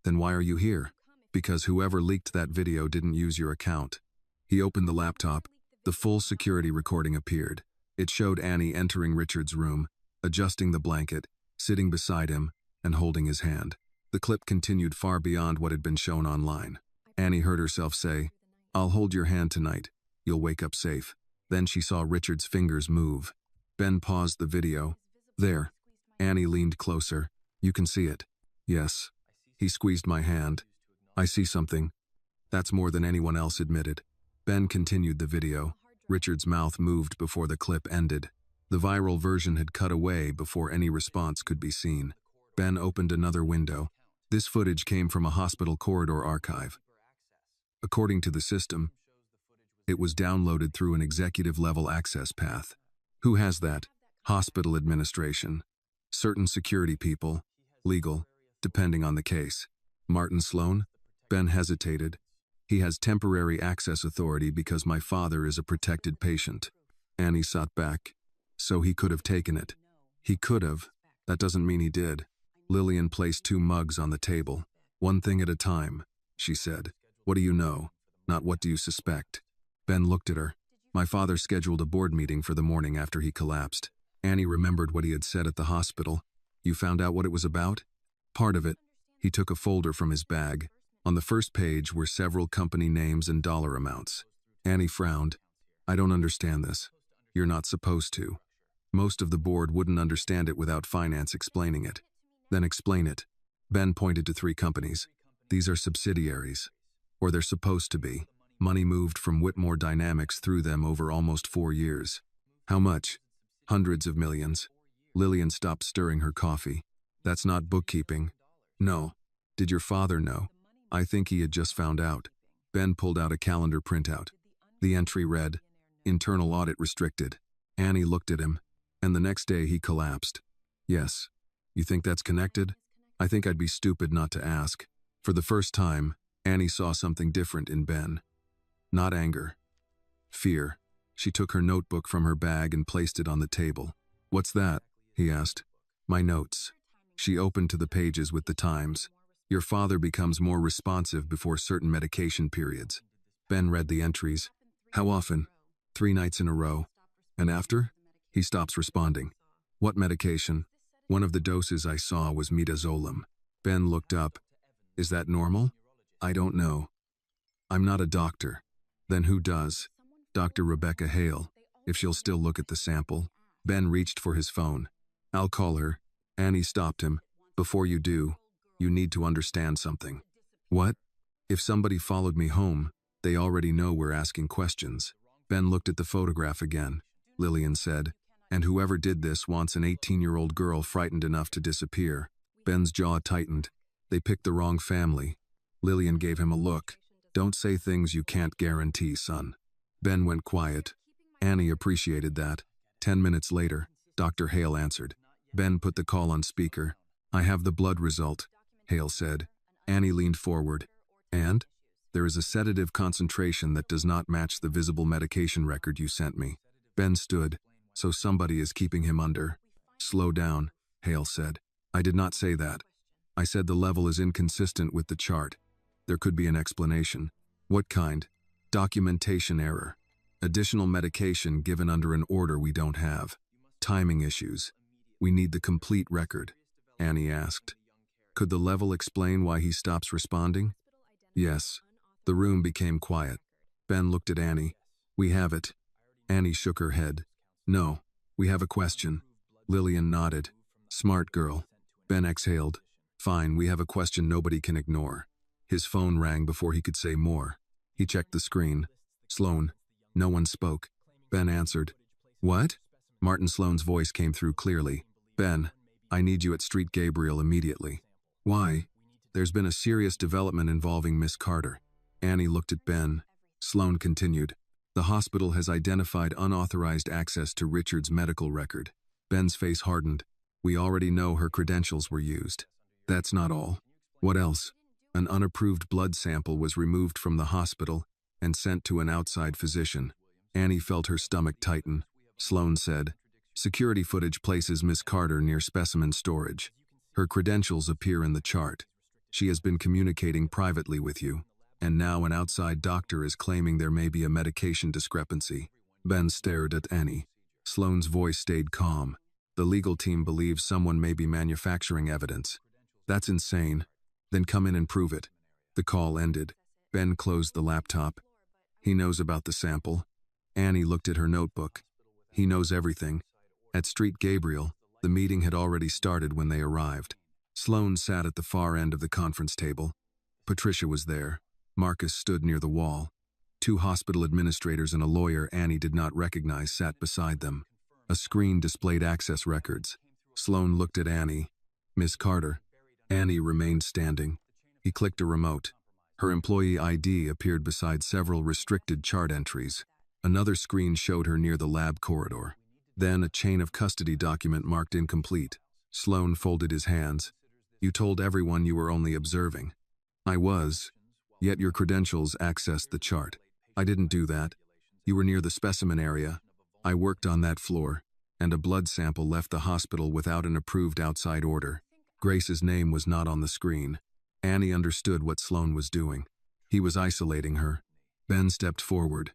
Speaker 1: Then why are you here? Because whoever leaked that video didn't use your account. He opened the laptop. The full security recording appeared. It showed Annie entering Richard's room, adjusting the blanket, sitting beside him, and holding his hand. The clip continued far beyond what had been shown online. Annie heard herself say, I'll hold your hand tonight. You'll wake up safe. Then she saw Richard's fingers move. Ben paused the video. There. Annie leaned closer. You can see it. Yes. He squeezed my hand. I see something. That's more than anyone else admitted. Ben continued the video. Richard's mouth moved before the clip ended. The viral version had cut away before any response could be seen. Ben opened another window. This footage came from a hospital corridor archive. According to the system, it was downloaded through an executive-level access path. Who has that? Hospital administration. Certain security people. Legal, depending on the case. Martin Sloan? Ben hesitated. He has temporary access authority because my father is a protected patient. Annie sat back. So he could have taken it. He could have. That doesn't mean he did. Lillian placed 2 mugs on the table. One thing at a time, she said. What do you know? Not what do you suspect? Ben looked at her. My father scheduled a board meeting for the morning after he collapsed. Annie remembered what he had said at the hospital. You found out what it was about? Part of it. He took a folder from his bag. On the first page were several company names and dollar amounts. Annie frowned. I don't understand this. You're not supposed to. Most of the board wouldn't understand it without finance explaining it. Then explain it. Ben pointed to 3 companies. These are subsidiaries. Or they're supposed to be. Money moved from Whitmore Dynamics through them over almost 4 years. How much? Hundreds of millions. Lillian stopped stirring her coffee. That's not bookkeeping. No. Did your father know? I think he had just found out. Ben pulled out a calendar printout. The entry read, Internal audit restricted. Annie looked at him, and the next day he collapsed. Yes. You think that's connected? I think I'd be stupid not to ask. For the first time, Annie saw something different in Ben. Not anger. Fear. She took her notebook from her bag and placed it on the table. What's that? He asked. My notes. She opened to the pages with the times. Your father becomes more responsive before certain medication periods. Ben read the entries. How often? 3 nights in a row. And after? He stops responding. What medication? One of the doses I saw was midazolam. Ben looked up. Is that normal? I don't know. I'm not a doctor. Then who does? Dr. Rebecca Hale, if she'll still look at the sample. Ben reached for his phone. I'll call her. Annie stopped him. Before you do, you need to understand something. What? If somebody followed me home, they already know we're asking questions. Ben looked at the photograph again. Lillian said. And whoever did this wants an 18-year-old girl frightened enough to disappear. Ben's jaw tightened. They picked the wrong family. Lillian gave him a look. Don't say things you can't guarantee, son. Ben went quiet. Annie appreciated that. 10 minutes later, Dr. Hale answered. Ben put the call on speaker. I have the blood result, Hale said. Annie leaned forward. And? There is a sedative concentration that does not match the visible medication record you sent me. Ben stood. So somebody is keeping him under. Slow down, Hale said. I did not say that. I said the level is inconsistent with the chart. There could be an explanation. What kind? Documentation error. Additional medication given under an order we don't have. Timing issues. We need the complete record, Annie asked. Could the level explain why he stops responding? Yes. The room became quiet. Ben looked at Annie. We have it. Annie shook her head. No, we have a question. Lillian nodded. Smart girl. Ben exhaled. Fine, we have a question nobody can ignore. His phone rang before he could say more. He checked the screen. Sloan. No one spoke. Ben answered. What? Martin Sloan's voice came through clearly. Ben, I need you at Street Gabriel immediately. Why? There's been a serious development involving Miss Carter. Annie looked at Ben. Sloan continued. The hospital has identified unauthorized access to Richard's medical record. Ben's face hardened. We already know her credentials were used. That's not all. What else? An unapproved blood sample was removed from the hospital and sent to an outside physician. Annie felt her stomach tighten. Sloan said, security footage places Miss Carter near specimen storage. Her credentials appear in the chart. She has been communicating privately with you, and now an outside doctor is claiming there may be a medication discrepancy. Ben stared at Annie. Sloan's voice stayed calm. The legal team believes someone may be manufacturing evidence. That's insane. Then come in and prove it. The call ended. Ben closed the laptop. He knows about the sample. Annie looked at her notebook. He knows everything. At Street Gabriel, the meeting had already started when they arrived. Sloan sat at the far end of the conference table. Patricia was there. Marcus stood near the wall. 2 hospital administrators and a lawyer Annie did not recognize sat beside them. A screen displayed access records. Sloan looked at Annie. Miss Carter. Annie remained standing. He clicked a remote. Her employee ID appeared beside several restricted chart entries. Another screen showed her near the lab corridor. Then a chain of custody document marked incomplete. Sloan folded his hands. You told everyone you were only observing. I was. Yet your credentials accessed the chart. I didn't do that. You were near the specimen area. I worked on that floor, and a blood sample left the hospital without an approved outside order. Grace's name was not on the screen. Annie understood what Sloan was doing. He was isolating her. Ben stepped forward.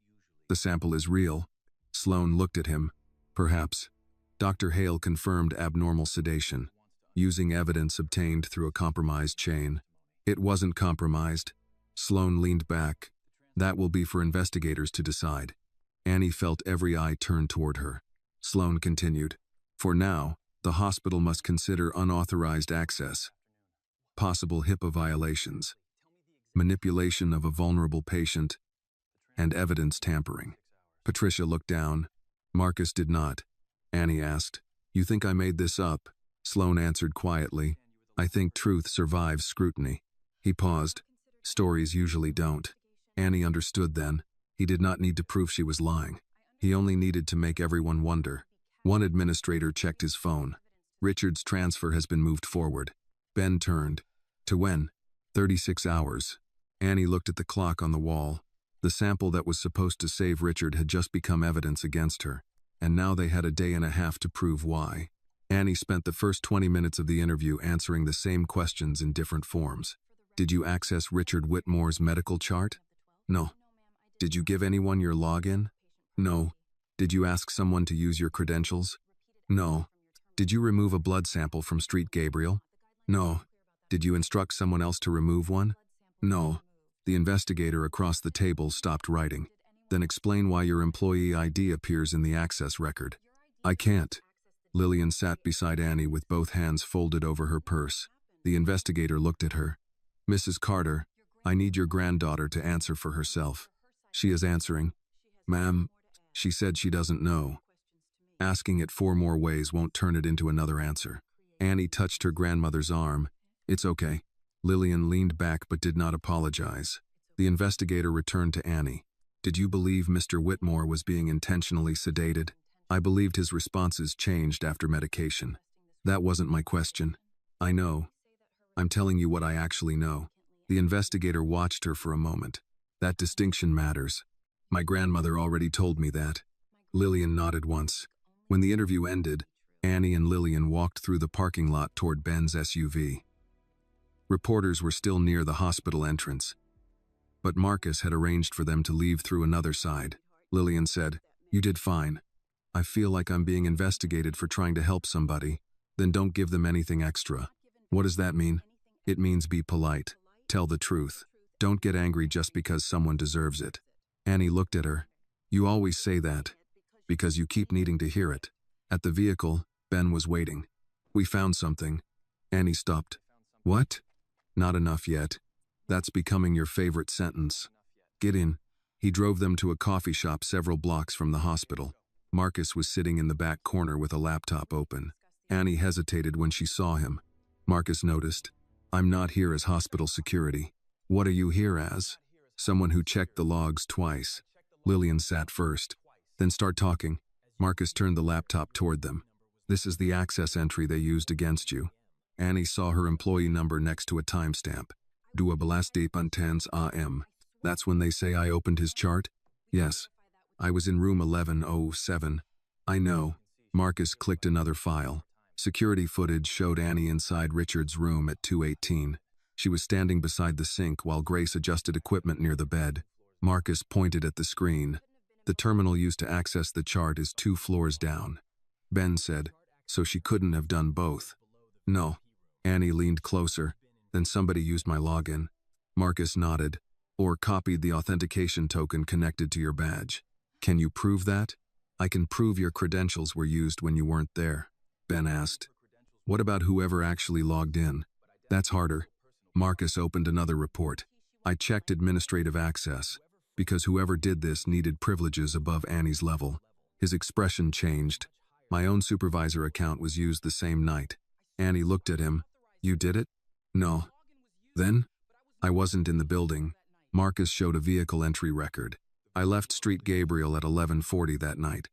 Speaker 1: The sample is real. Sloan looked at him. Perhaps. Dr. Hale confirmed abnormal sedation, using evidence obtained through a compromised chain. It wasn't compromised. Sloan leaned back. That will be for investigators to decide. Annie felt every eye turn toward her. Sloan continued. For now, the hospital must consider unauthorized access, possible HIPAA violations, manipulation of a vulnerable patient, and evidence tampering. Patricia looked down. Marcus did not. Annie asked, You think I made this up? Sloan answered quietly, I think truth survives scrutiny. He paused. Stories usually don't. Annie understood then. He did not need to prove she was lying. He only needed to make everyone wonder. One administrator checked his phone. Richard's transfer has been moved forward. Ben turned. To when? 36 hours. Annie looked at the clock on the wall. The sample that was supposed to save Richard had just become evidence against her, and now they had a day and a half to prove why. Annie spent the first 20 minutes of the interview answering the same questions in different forms. Did you access Richard Whitmore's medical chart? No. Did you give anyone your login? No. Did you ask someone to use your credentials? No. Did you remove a blood sample from Street Gabriel? No. Did you instruct someone else to remove one? No. The investigator across the table stopped writing. Then explain why your employee ID appears in the access record. I can't. Lillian sat beside Annie with both hands folded over her purse. The investigator looked at her. Mrs. Carter, I need your granddaughter to answer for herself. She is answering. Ma'am, she said she doesn't know. Asking it 4 more ways won't turn it into another answer. Annie touched her grandmother's arm. It's okay. Lillian leaned back but did not apologize. The investigator returned to Annie. Did you believe Mr. Whitmore was being intentionally sedated? I believed his responses changed after medication. That wasn't my question. I know. I'm telling you what I actually know. The investigator watched her for a moment. That distinction matters. My grandmother already told me that. Lillian nodded once. When the interview ended, Annie and Lillian walked through the parking lot toward Ben's SUV. Reporters were still near the hospital entrance, but Marcus had arranged for them to leave through another side. Lillian said, "You did fine. I feel like I'm being investigated for trying to help somebody. Then don't give them anything extra." What does that mean? It means be polite. Tell the truth. Don't get angry just because someone deserves it. Annie looked at her. You always say that, because you keep needing to hear it. At the vehicle, Ben was waiting. We found something. Annie stopped. What? Not enough yet. That's becoming your favorite sentence. Get in. He drove them to a coffee shop several blocks from the hospital. Marcus was sitting in the back corner with a laptop open. Annie hesitated when she saw him. Marcus noticed. I'm not here as hospital security. What are you here as? Someone who checked the logs twice. Lillian sat first. Then start talking. Marcus turned the laptop toward them. This is the access entry they used against you. Annie saw her employee number next to a timestamp. 12:10 AM. That's when they say I opened his chart? Yes. I was in room 1107. I know. Marcus clicked another file. Security footage showed Annie inside Richard's room at 2:18. She was standing beside the sink while Grace adjusted equipment near the bed. Marcus pointed at the screen. The terminal used to access the chart is 2 floors down. Ben said, so she couldn't have done both. No. Annie leaned closer. Then somebody used my login. Marcus nodded. Or copied the authentication token connected to your badge. Can you prove that? I can prove your credentials were used when you weren't there. Ben asked. What about whoever actually logged in? That's harder. Marcus opened another report. I checked administrative access, because whoever did this needed privileges above Annie's level. His expression changed. My own supervisor account was used the same night. Annie looked at him. You did it? No. Then? I wasn't in the building. Marcus showed a vehicle entry record. I left Street Gabriel at 11:40 that night.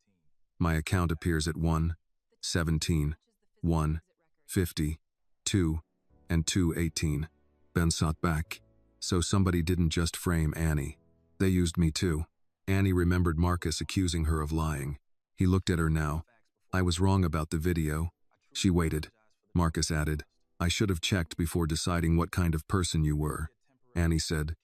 Speaker 1: My account appears at 1:17, 1:50, 2, and 2:18. Ben sought back. So somebody didn't just frame Annie. They used me too. Annie remembered Marcus accusing her of lying. He looked at her now. I was wrong about the video. She waited. Marcus added, I should have checked before deciding what kind of person you were. Annie said,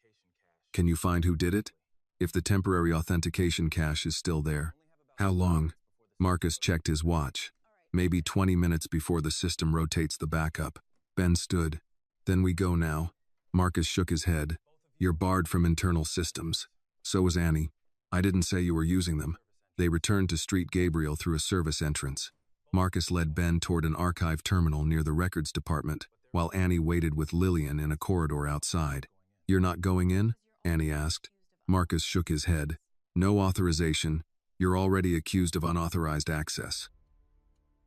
Speaker 1: Can you find who did it? If the temporary authentication cache is still there. How long? Marcus checked his watch. Maybe 20 minutes before the system rotates the backup. Ben stood. Then we go now. Marcus shook his head. You're barred from internal systems. So was Annie. I didn't say you were using them. They returned to Street Gabriel through a service entrance. Marcus led Ben toward an archive terminal near the records department, while Annie waited with Lillian in a corridor outside. You're not going in? Annie asked. Marcus shook his head. No authorization. You're already accused of unauthorized access.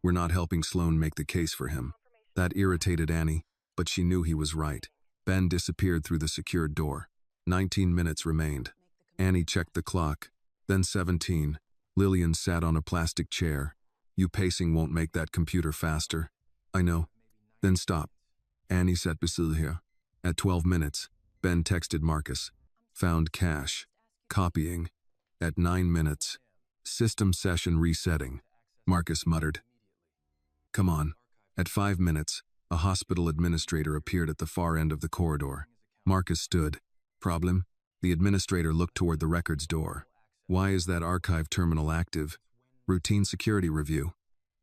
Speaker 1: We're not helping Sloan make the case for him. That irritated Annie, but she knew he was right. Ben disappeared through the secured door. 19 minutes remained. Annie checked the clock. Then 17. Lillian sat on a plastic chair. You pacing won't make that computer faster. I know. Then stop. Annie sat beside her. At 12 minutes, Ben texted Marcus. Found cache. Copying. At 9 minutes. System session resetting. Marcus muttered. Come on. At 5 minutes, a hospital administrator appeared at the far end of the corridor. Marcus stood. Problem? The administrator looked toward the records door. Why is that archive terminal active? Routine security review.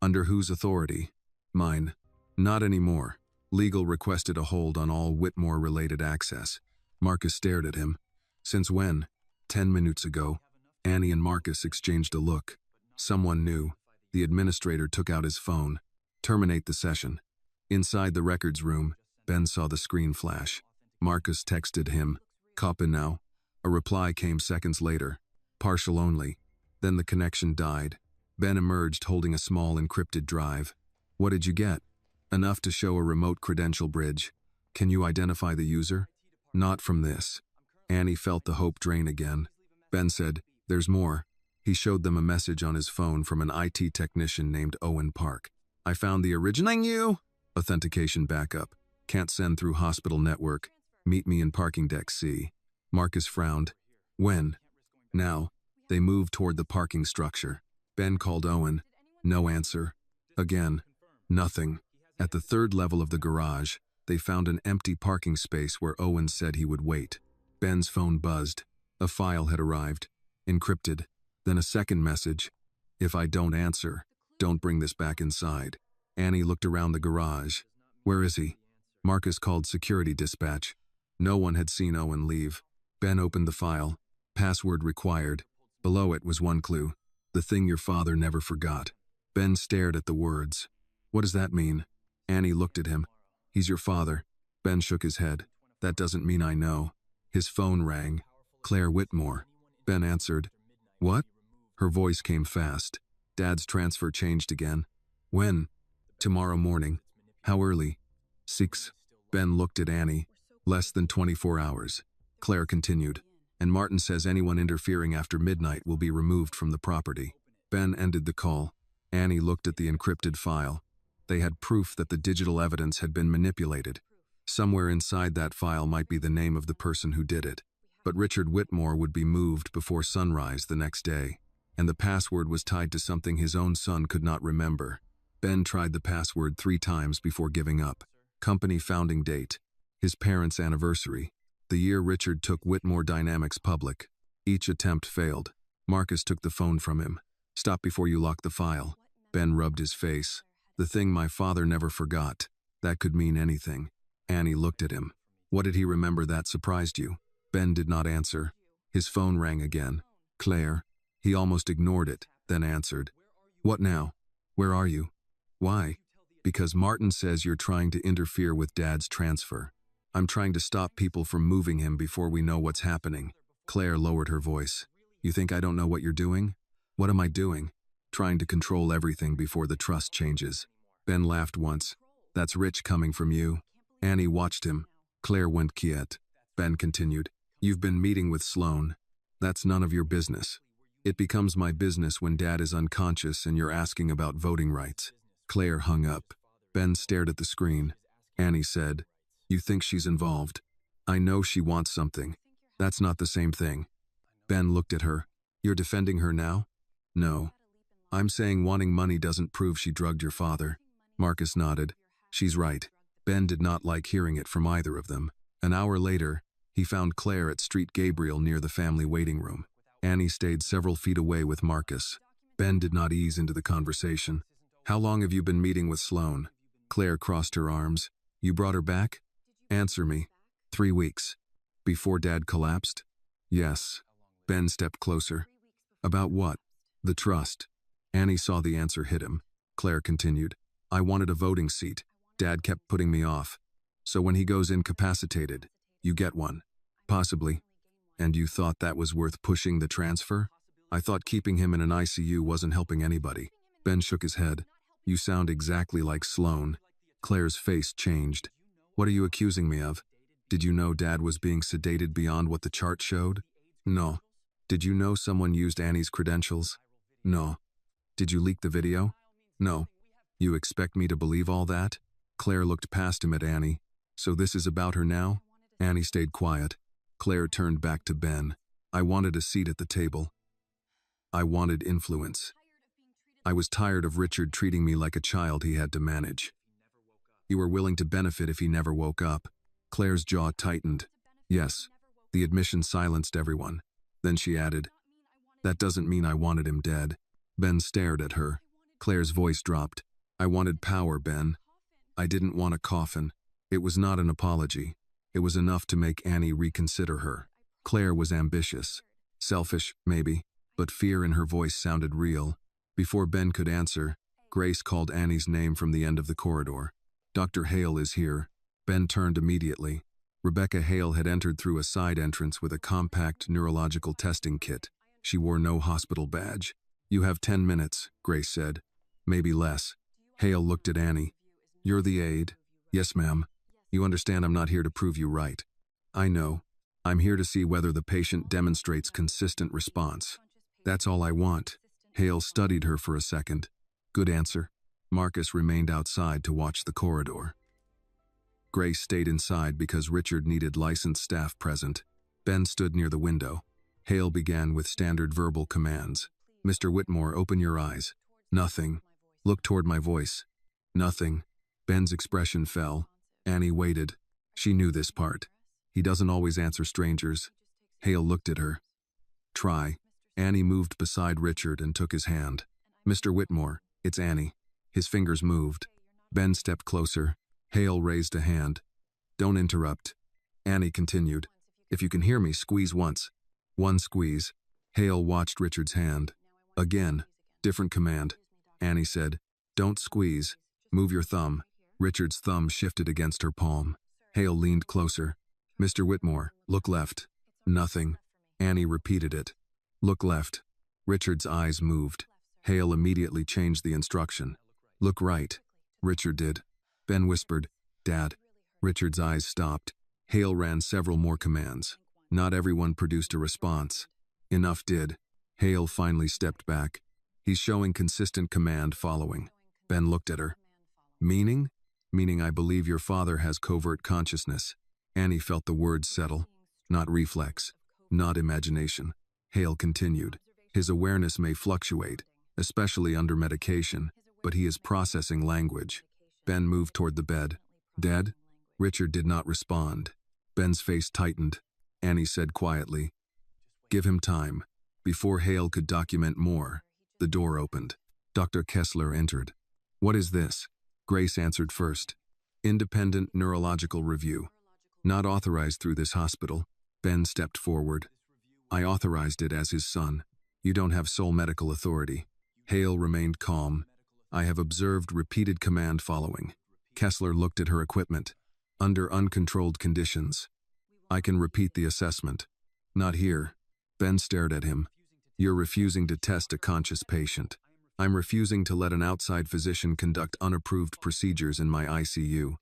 Speaker 1: Under whose authority? Mine. Not anymore. Legal requested a hold on all Whitmore-related access. Marcus stared at him. Since when? 10 minutes ago. Annie and Marcus exchanged a look. Someone knew. The administrator took out his phone. Terminate the session. Inside the records room, Ben saw the screen flash. Marcus texted him. Copy now. A reply came seconds later. Partial only. Then the connection died. Ben emerged holding a small encrypted drive. What did you get? Enough to show a remote credential bridge. Can you identify the user? Not from this. Annie felt the hope drain again. Ben said, there's more. He showed them a message on his phone from an IT technician named Owen Park. I found the originating you. Authentication backup. Can't send through hospital network. Meet me in parking deck C. Marcus frowned. When? Now. They moved toward the parking structure. Ben called Owen. No answer. Again. Nothing. At the third level of the garage, they found an empty parking space where Owen said he would wait. Ben's phone buzzed. A file had arrived. Encrypted. Then a second message. If I don't answer, don't bring this back inside. Annie looked around the garage. Where is he? Marcus called security dispatch. No one had seen Owen leave. Ben opened the file. Password required. Below it was one clue. The thing your father never forgot. Ben stared at the words. What does that mean? Annie looked at him. He's your father. Ben shook his head. That doesn't mean I know. His phone rang. Claire Whitmore. Ben answered. What? Her voice came fast. Dad's transfer changed again. When? Tomorrow morning. How early? 6. Ben looked at Annie. Less than 24 hours. Claire continued. And Martin says anyone interfering after midnight will be removed from the property. Ben ended the call. Annie looked at the encrypted file. They had proof that the digital evidence had been manipulated. Somewhere inside that file might be the name of the person who did it. But Richard Whitmore would be moved before sunrise the next day, and the password was tied to something his own son could not remember. Ben tried the password 3 times before giving up. Company founding date. His parents' anniversary. The year Richard took Whitmore Dynamics public. Each attempt failed. Marcus took the phone from him. Stop before you lock the file. Ben rubbed his face. The thing my father never forgot. That could mean anything. Annie looked at him. What did he remember that surprised you? Ben did not answer. His phone rang again. Claire. He almost ignored it, then answered. What now? Where are you? Why? Because Martin says you're trying to interfere with Dad's transfer. I'm trying to stop people from moving him before we know what's happening. Claire lowered her voice. You think I don't know what you're doing? What am I doing? Trying to control everything before the trust changes. Ben laughed once. That's rich coming from you. Annie watched him. Claire went quiet. Ben continued. You've been meeting with Sloan. That's none of your business. It becomes my business when Dad is unconscious and you're asking about voting rights. Claire hung up. Ben stared at the screen. Annie said, You think she's involved? I know she wants something. That's not the same thing. Ben looked at her. You're defending her now? No. I'm saying wanting money doesn't prove she drugged your father. Marcus nodded. She's right. Ben did not like hearing it from either of them. An hour later, he found Claire at Street Gabriel near the family waiting room. Annie stayed several feet away with Marcus. Ben did not ease into the conversation. How long have you been meeting with Sloan? Claire crossed her arms. You brought her back? Answer me. 3 weeks. Before Dad collapsed? Yes. Ben stepped closer. About what? The trust. Annie saw the answer hit him. Claire continued. I wanted a voting seat. Dad kept putting me off. So when he goes incapacitated, you get one. Possibly. And you thought that was worth pushing the transfer? I thought keeping him in an ICU wasn't helping anybody. Ben shook his head. You sound exactly like Sloan. Claire's face changed. What are you accusing me of? Did you know Dad was being sedated beyond what the chart showed? No. Did you know someone used Annie's credentials? No. Did you leak the video? No. You expect me to believe all that? Claire looked past him at Annie. So this is about her now? Annie stayed quiet. Claire turned back to Ben. I wanted a seat at the table. I wanted influence. I was tired of Richard treating me like a child he had to manage. You were willing to benefit if he never woke up. Claire's jaw tightened. Yes. The admission silenced everyone. Then she added, That doesn't mean I wanted him dead. Ben stared at her. Claire's voice dropped. I wanted power, Ben. I didn't want a coffin. It was not an apology. It was enough to make Annie reconsider her. Claire was ambitious. Selfish, maybe, but fear in her voice sounded real. Before Ben could answer, Grace called Annie's name from the end of the corridor. Dr. Hale is here. Ben turned immediately. Rebecca Hale had entered through a side entrance with a compact neurological testing kit. She wore no hospital badge. You have 10 minutes, Grace said. Maybe less. Hale looked at Annie. You're the aide? Yes, ma'am. You understand I'm not here to prove you right. I know. I'm here to see whether the patient demonstrates consistent response. That's all I want. Hale studied her for a second. Good answer. Marcus remained outside to watch the corridor. Grace stayed inside because Richard needed licensed staff present. Ben stood near the window. Hale began with standard verbal commands. Mr. Whitmore, open your eyes. Nothing. Look toward my voice. Nothing. Ben's expression fell. Annie waited. She knew this part. He doesn't always answer strangers. Hale looked at her. Try. Annie moved beside Richard and took his hand. Mr. Whitmore, it's Annie. His fingers moved. Ben stepped closer. Hale raised a hand. Don't interrupt. Annie continued. If you can hear me, squeeze once. One squeeze. Hale watched Richard's hand. Again. Different command. Annie said, don't squeeze. Move your thumb. Richard's thumb shifted against her palm. Hale leaned closer. Mr. Whitmore, look left. Nothing. Annie repeated it. Look left. Richard's eyes moved. Hale immediately changed the instruction. Look right. Richard did. Ben whispered, Dad. Richard's eyes stopped. Hale ran several more commands. Not everyone produced a response. Enough did. Hale finally stepped back. He's showing consistent command following. Ben looked at her. Meaning? Meaning I believe your father has covert consciousness. Annie felt the words settle. Not reflex. Not imagination. Hale continued. His awareness may fluctuate, especially under medication, but he is processing language. Ben moved toward the bed. Dead? Richard did not respond. Ben's face tightened. Annie said quietly, Give him time. Before Hale could document more, the door opened. Dr. Kessler entered. What is this? Grace answered first. Independent neurological review. Not authorized through this hospital. Ben stepped forward. I authorized it as his son. You don't have sole medical authority. Hale remained calm. I have observed repeated command following. Kessler looked at her equipment. Under uncontrolled conditions. I can repeat the assessment. Not here. Ben stared at him. You're refusing to test a conscious patient. I'm refusing to let an outside physician conduct unapproved procedures in my ICU.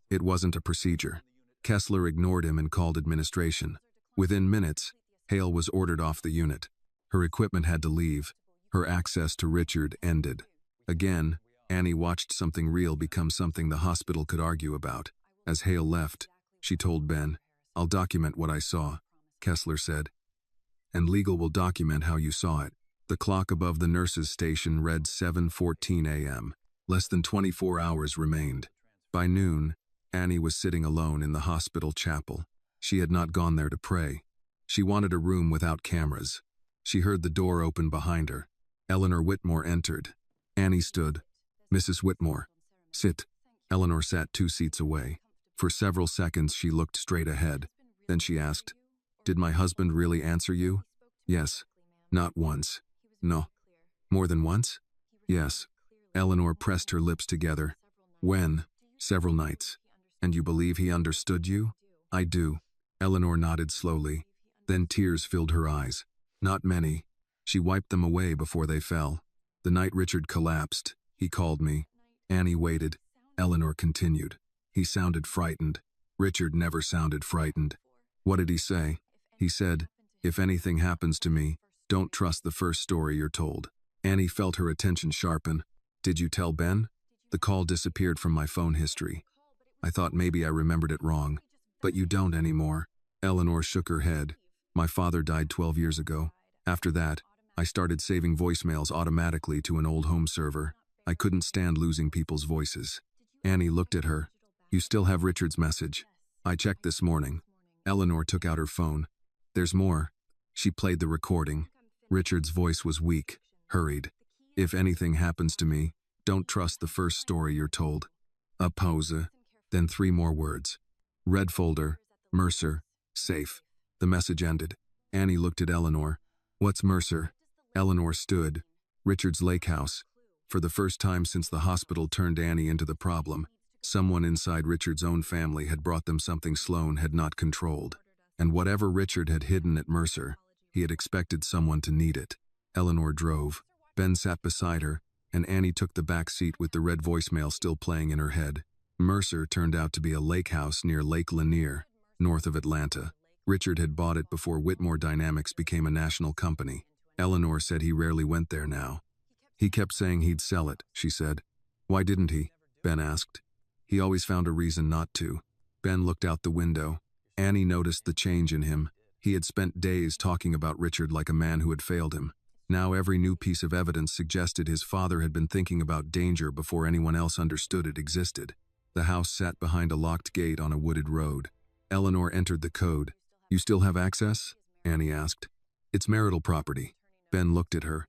Speaker 1: It wasn't a procedure. Kessler ignored him and called administration. Within minutes, Hale was ordered off the unit. Her equipment had to leave. Her access to Richard ended. Again, Annie watched something real become something the hospital could argue about. As Hale left, she told Ben, I'll document what I saw, Kessler said. And legal will document how you saw it. The clock above the nurse's station read 7:14 a.m. Less than 24 hours remained. By noon, Annie was sitting alone in the hospital chapel. She had not gone there to pray. She wanted a room without cameras. She heard the door open behind her. Eleanor Whitmore entered. Annie stood. Mrs. Whitmore. Sit. Eleanor sat 2 seats away. For several seconds she looked straight ahead. Then she asked, Did my husband really answer you? Yes. Not once. No. More than once? Yes. Eleanor pressed her lips together. When? Several nights. And you believe he understood you? I do. Eleanor nodded slowly. Then tears filled her eyes. Not many. She wiped them away before they fell. The night Richard collapsed, he called me. Annie waited. Eleanor continued. He sounded frightened. Richard never sounded frightened. What did he say? He said, If anything happens to me, don't trust the first story you're told. Annie felt her attention sharpen. Did you tell Ben? The call disappeared from my phone history. I thought maybe I remembered it wrong. But you don't anymore. Eleanor shook her head. My father died 12 years ago. After that, I started saving voicemails automatically to an old home server. I couldn't stand losing people's voices. Annie looked at her. You still have Richard's message. I checked this morning. Eleanor took out her phone. There's more. She played the recording. Richard's voice was weak, hurried. If anything happens to me, don't trust the first story you're told. A pause. Then 3 more words. Red folder, Mercer, safe. The message ended. Annie looked at Eleanor. What's Mercer? Eleanor stood. Richard's lake house. For the first time since the hospital turned Annie into the problem, someone inside Richard's own family had brought them something Sloane had not controlled. And whatever Richard had hidden at Mercer, he had expected someone to need it. Eleanor drove. Ben sat beside her, and Annie took the back seat with the red voicemail still playing in her head. Mercer turned out to be a lake house near Lake Lanier, north of Atlanta. Richard had bought it before Whitmore Dynamics became a national company. Eleanor said he rarely went there now. He kept saying he'd sell it, she said. Why didn't he? Ben asked. He always found a reason not to. Ben looked out the window. Annie noticed the change in him. He had spent days talking about Richard like a man who had failed him. Now every new piece of evidence suggested his father had been thinking about danger before anyone else understood it existed. The house sat behind a locked gate on a wooded road. Eleanor entered the code. You still have access? Annie asked. It's marital property. Ben looked at her.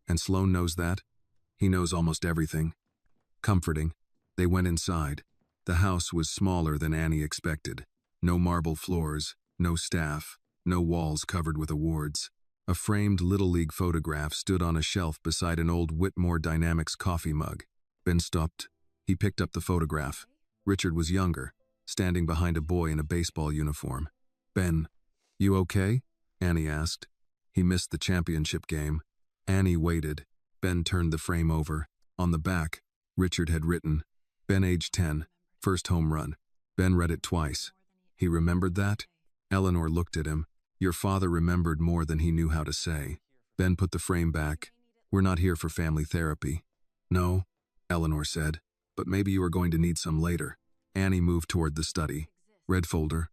Speaker 1: And Sloan knows that? He knows almost everything. Comforting. They went inside. The house was smaller than Annie expected. No marble floors, no staff, no walls covered with awards. A framed Little League photograph stood on a shelf beside an old Whitmore Dynamics coffee mug. Ben stopped. He picked up the photograph. Richard was younger, standing behind a boy in a baseball uniform. Ben, you okay? Annie asked. He missed the championship game. Annie waited. Ben turned the frame over. On the back, Richard had written, Ben age 10, first home run. Ben read it twice. He remembered that? Eleanor looked at him. Your father remembered more than he knew how to say. Ben put the frame back. We're not here for family therapy. No, Eleanor said, but maybe you are going to need some later. Annie moved toward the study. Red folder.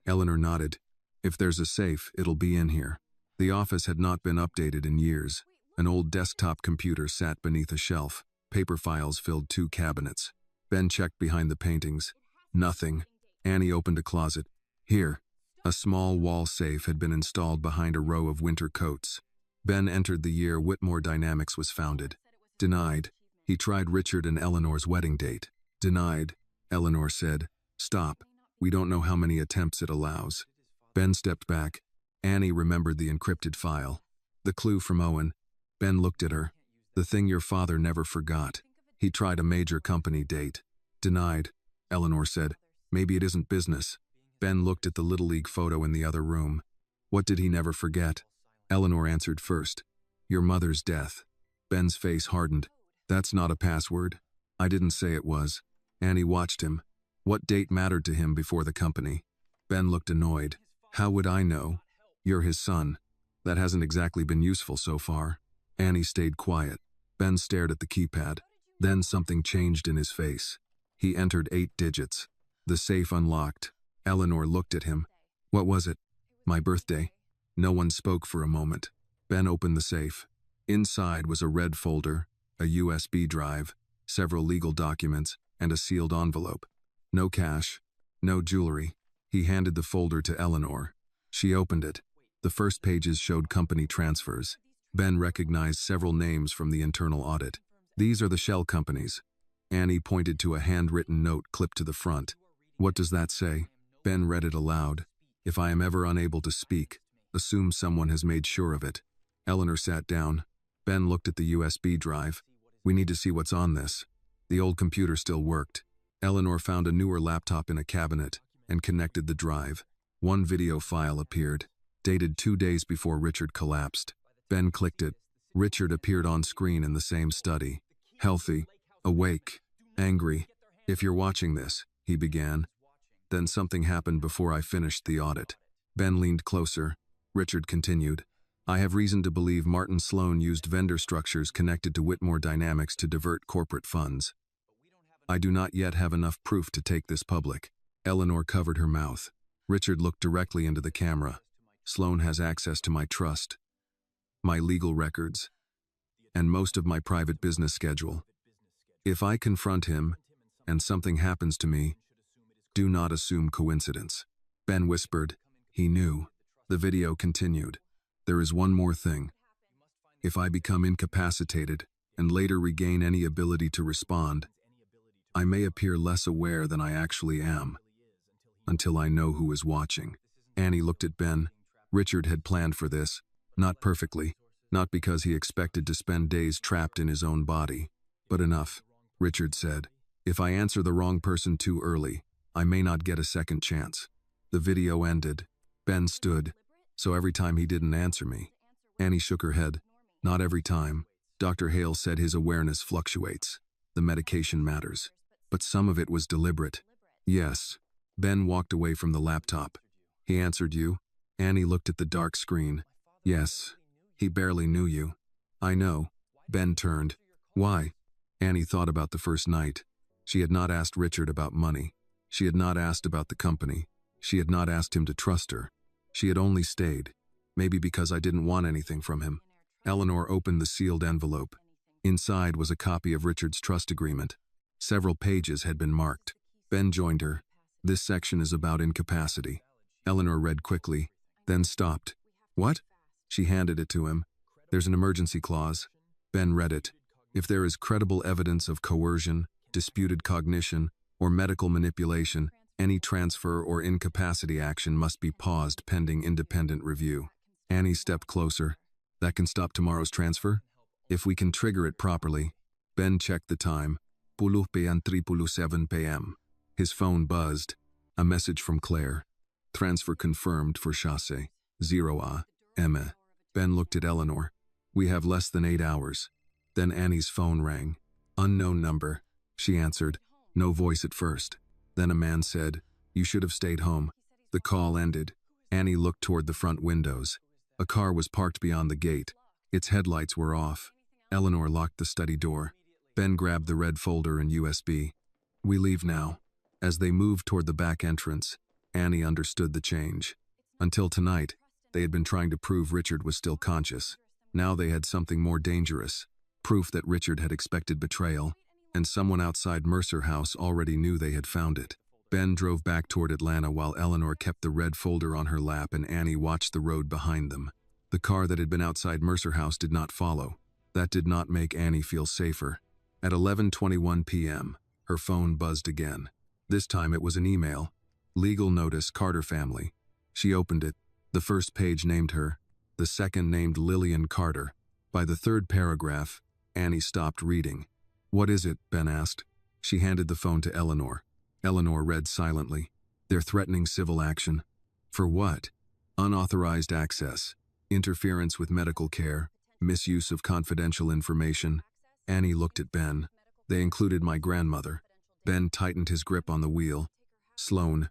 Speaker 1: Eleanor nodded. If there's a safe, it'll be in here. The office had not been updated in years. An old desktop computer sat beneath a shelf. Paper files filled 2 cabinets. Ben checked behind the paintings. Nothing. Annie opened a closet. Here. A small wall safe had been installed behind a row of winter coats. Ben entered the year Whitmore Dynamics was founded. Denied. He tried Richard and Eleanor's wedding date. Denied. Eleanor said, Stop. We don't know how many attempts it allows. Ben stepped back. Annie remembered the encrypted file. The clue from Owen. Ben looked at her. The thing your father never forgot. He tried a major company date. Denied. Eleanor said, Maybe it isn't business. Ben looked at the Little League photo in the other room. What did he never forget? Eleanor answered first. Your mother's death. Ben's face hardened. That's not a password. I didn't say it was. Annie watched him. What date mattered to him before the company? Ben looked annoyed. How would I know? You're his son. That hasn't exactly been useful so far. Annie stayed quiet. Ben stared at the keypad. Then something changed in his face. He entered 8 digits. The safe unlocked. Eleanor looked at him. What was it? My birthday. No one spoke for a moment. Ben opened the safe. Inside was a red folder, a USB drive, several legal documents, and a sealed envelope. No cash, no jewelry. He handed the folder to Eleanor. She opened it. The first pages showed company transfers. Ben recognized several names from the internal audit. These are the shell companies. Annie pointed to a handwritten note clipped to the front. What does that say? Ben read it aloud. If I am ever unable to speak, assume someone has made sure of it. Eleanor sat down. Ben looked at the USB drive. We need to see what's on this. The old computer still worked. Eleanor found a newer laptop in a cabinet and connected the drive. One video file appeared, dated 2 days before Richard collapsed. Ben clicked it. Richard appeared on screen in the same study. Healthy, awake, angry. If you're watching this, he began. Then something happened before I finished the audit. Ben leaned closer. Richard continued. I have reason to believe Martin Sloan used vendor structures connected to Whitmore Dynamics to divert corporate funds. I do not yet have enough proof to take this public. Eleanor covered her mouth. Richard looked directly into the camera. Sloan has access to my trust, my legal records, and most of my private business schedule. If I confront him, and something happens to me, do not assume coincidence. Ben whispered. He knew. The video continued. There is one more thing. If I become incapacitated and later regain any ability to respond, I may appear less aware than I actually am, until I know who is watching. Annie looked at Ben. Richard had planned for this, not perfectly, not because he expected to spend days trapped in his own body. But enough, Richard said. If I answer the wrong person too early, I may not get a second chance. The video ended. Ben stood, so every time he didn't answer me. Annie shook her head. Not every time. Dr. Hale said his awareness fluctuates. The medication matters. But some of it was deliberate. Yes. Ben walked away from the laptop. He answered you. Annie looked at the dark screen. Yes. He barely knew you. I know. Ben turned. Why? Annie thought about the first night. She had not asked Richard about money. She had not asked about the company. She had not asked him to trust her. She had only stayed. Maybe because I didn't want anything from him. Eleanor opened the sealed envelope. Inside was a copy of Richard's trust agreement. Several pages had been marked. Ben joined her. This section is about incapacity. Eleanor read quickly, then stopped. What? She handed it to him. There's an emergency clause. Ben read it. If there is credible evidence of coercion, disputed cognition, or medical manipulation, any transfer or incapacity action must be paused pending independent review. Annie stepped closer. That can stop tomorrow's transfer? If we can trigger it properly. Ben checked the time. 10:37 p.m. His phone buzzed. A message from Claire. Transfer confirmed for Chasse. 0A. Emma. Ben looked at Eleanor. We have less than 8 hours. Then Annie's phone rang. Unknown number. She answered. No voice at first. Then a man said, You should have stayed home. The call ended. Annie looked toward the front windows. A car was parked beyond the gate. Its headlights were off. Eleanor locked the study door. Ben grabbed the red folder and USB. We leave now. As they moved toward the back entrance, Annie understood the change. Until tonight, they had been trying to prove Richard was still conscious. Now they had something more dangerous. Proof that Richard had expected betrayal, and someone outside Mercer House already knew they had found it. Ben drove back toward Atlanta while Eleanor kept the red folder on her lap and Annie watched the road behind them. The car that had been outside Mercer House did not follow. That did not make Annie feel safer. At 11:21 p.m., her phone buzzed again. This time it was an email. Legal notice, Carter family. She opened it. The first page named her. The second named Lillian Carter. By the third paragraph, Annie stopped reading. What is it? Ben asked. She handed the phone to Eleanor. Eleanor read silently. They're threatening civil action. For what? Unauthorized access, interference with medical care, misuse of confidential information. Annie looked at Ben. They included my grandmother. Ben tightened his grip on the wheel. Sloan.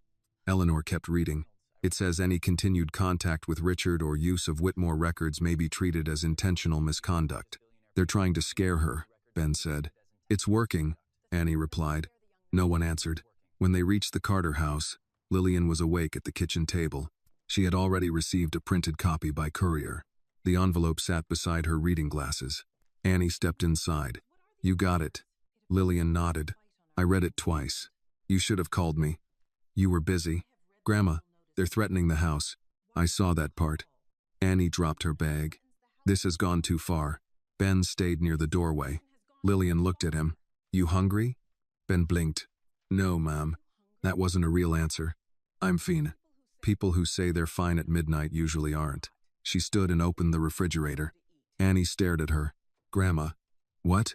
Speaker 1: Eleanor kept reading. It says any continued contact with Richard or use of Whitmore records may be treated as intentional misconduct. They're trying to scare her, Ben said. It's working, Annie replied. No one answered. When they reached the Carter house, Lillian was awake at the kitchen table. She had already received a printed copy by courier. The envelope sat beside her reading glasses. Annie stepped inside. You got it. Lillian nodded. I read it twice. You should have called me. You were busy. Grandma, they're threatening the house. I saw that part. Annie dropped her bag. This has gone too far. Ben stayed near the doorway. Lillian looked at him. You hungry? Ben blinked. No, ma'am. That wasn't a real answer. I'm fine. People who say they're fine at midnight usually aren't. She stood and opened the refrigerator. Annie stared at her. Grandma. What?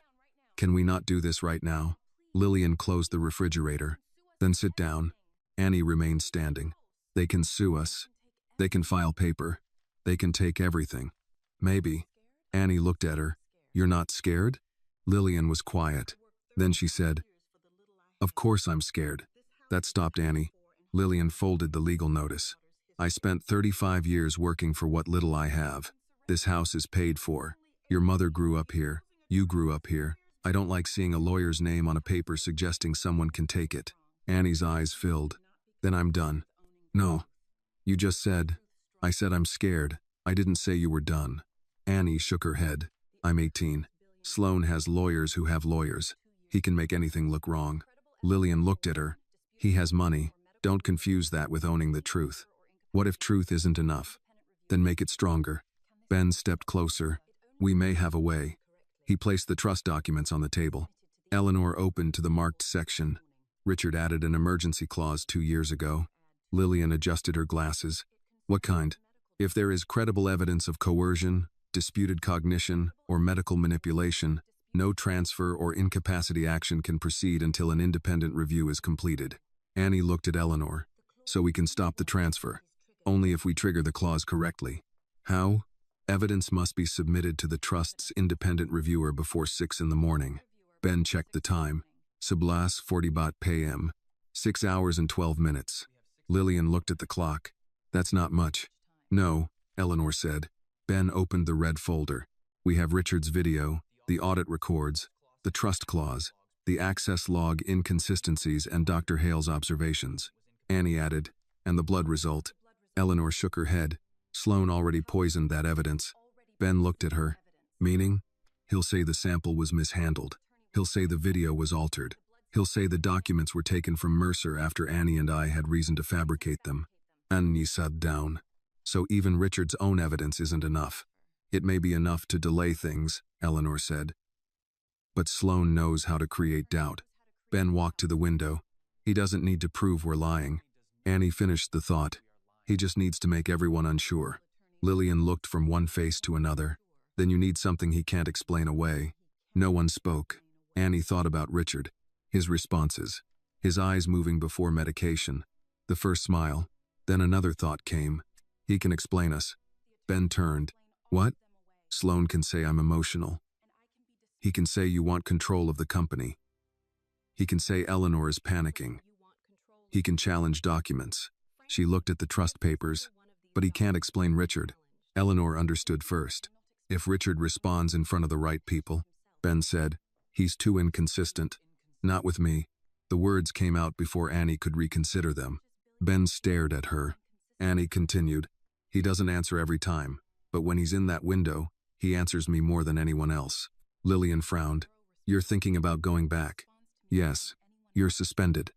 Speaker 1: Can we not do this right now? Lillian closed the refrigerator. Then sit down. Annie remained standing. They can sue us. They can file paper. They can take everything. Maybe. Annie looked at her. You're not scared? Lillian was quiet. Then she said, Of course I'm scared. That stopped Annie. Lillian folded the legal notice. I spent 35 years working for what little I have. This house is paid for. Your mother grew up here. You grew up here. I don't like seeing a lawyer's name on a paper suggesting someone can take it. Annie's eyes filled. Then I'm done. No. You just said. I said I'm scared. I didn't say you were done. Annie shook her head. I'm 18. Sloan has lawyers who have lawyers. He can make anything look wrong. Lillian looked at her. He has money. Don't confuse that with owning the truth. What if truth isn't enough? Then make it stronger. Ben stepped closer. We may have a way. He placed the trust documents on the table. Eleanor opened to the marked section. Richard added an emergency clause 2 years ago. Lillian adjusted her glasses. What kind? If there is credible evidence of coercion, disputed cognition, or medical manipulation, no transfer or incapacity action can proceed until an independent review is completed. Annie looked at Eleanor. So we can stop the transfer. Only if we trigger the clause correctly. How? Evidence must be submitted to the trust's independent reviewer before 6 in the morning. Ben checked the time. 11:40 p.m. 6 hours and 12 minutes. Lillian looked at the clock. That's not much. No, Eleanor said. Ben opened the red folder. We have Richard's video, the audit records, the trust clause, the access log inconsistencies, and Dr. Hale's observations. Annie added, and the blood result. Eleanor shook her head. Sloan already poisoned that evidence. Ben looked at her. Meaning? He'll say the sample was mishandled. He'll say the video was altered. He'll say the documents were taken from Mercer after Annie and I had reason to fabricate them. Annie sat down. So even Richard's own evidence isn't enough. It may be enough to delay things, Eleanor said. But Sloan knows how to create doubt. Ben walked to the window. He doesn't need to prove we're lying. Annie finished the thought. He just needs to make everyone unsure. Lillian looked from one face to another. Then you need something he can't explain away. No one spoke. Annie thought about Richard. His responses. His eyes moving before medication. The first smile. Then another thought came. He can explain us. Ben turned. What? Sloan can say I'm emotional. He can say you want control of the company. He can say Eleanor is panicking. He can challenge documents. She looked at the trust papers, but he can't explain Richard. Eleanor understood first. If Richard responds in front of the right people, Ben said, he's too inconsistent. Not with me. The words came out before Annie could reconsider them. Ben stared at her. Annie continued, he doesn't answer every time, but when he's in that window, he answers me more than anyone else. Lillian frowned. You're thinking about going back. Yes. You're suspended.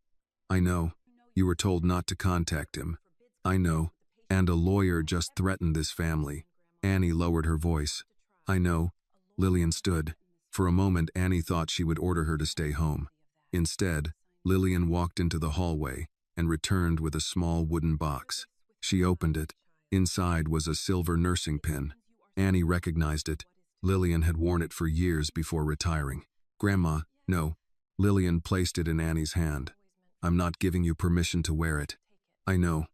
Speaker 1: I know. You were told not to contact him. I know. And a lawyer just threatened this family. Annie lowered her voice. I know. Lillian stood. For a moment, Annie thought she would order her to stay home. Instead, Lillian walked into the hallway and returned with a small wooden box. She opened it. Inside was a silver nursing pin. Annie recognized it. Lillian had worn it for years before retiring. Grandma, no. Lillian placed it in Annie's hand. I'm not giving you permission to wear it. I know.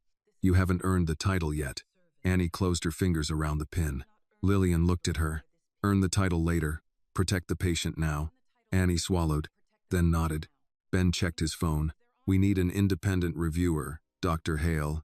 Speaker 1: You haven't earned the title yet. Annie closed her fingers around the pin. Lillian looked at her. Earn the title later. Protect the patient now. Annie swallowed, then nodded. Ben checked his phone. We need an independent reviewer, Dr. Hale,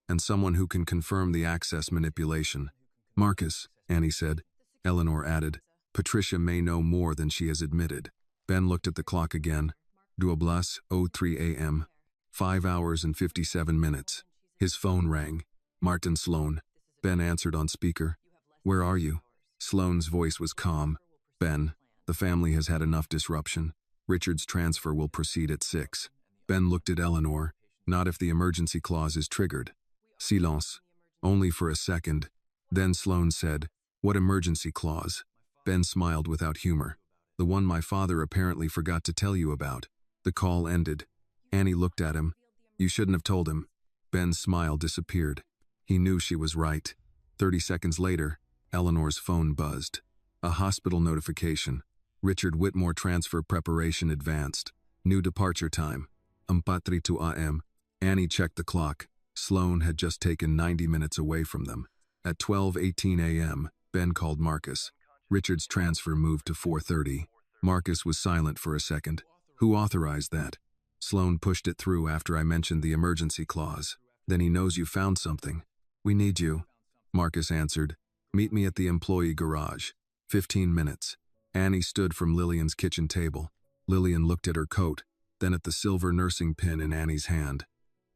Speaker 1: and someone who can confirm the access manipulation. Marcus, Annie said. Eleanor added, Patricia may know more than she has admitted. Ben looked at the clock again. 12:03 a.m. 5 hours and 57 minutes. His phone rang. Martin Sloan. Ben answered on speaker. Where are you? Sloan's voice was calm. Ben, the family has had enough disruption. Richard's transfer will proceed at 6. Ben looked at Eleanor. Not if the emergency clause is triggered. Silence. Only for a second. Then Sloan said, What emergency clause? Ben smiled without humor. The one my father apparently forgot to tell you about. The call ended. Annie looked at him. You shouldn't have told him. Ben's smile disappeared. He knew she was right. 30 seconds later, Eleanor's phone buzzed. A hospital notification. Richard Whitmore transfer preparation advanced. New departure time. 4:32 a.m. Annie checked the clock. Sloan had just taken 90 minutes away from them. At 12:18 a.m., Ben called Marcus. Richard's transfer moved to 4:30. Marcus was silent for a second. Who authorized that? Sloan pushed it through after I mentioned the emergency clause. Then he knows you found something. We need you. Marcus answered. Meet me at the employee garage. 15 minutes. Annie stood from Lillian's kitchen table. Lillian looked at her coat, then at the silver nursing pin in Annie's hand.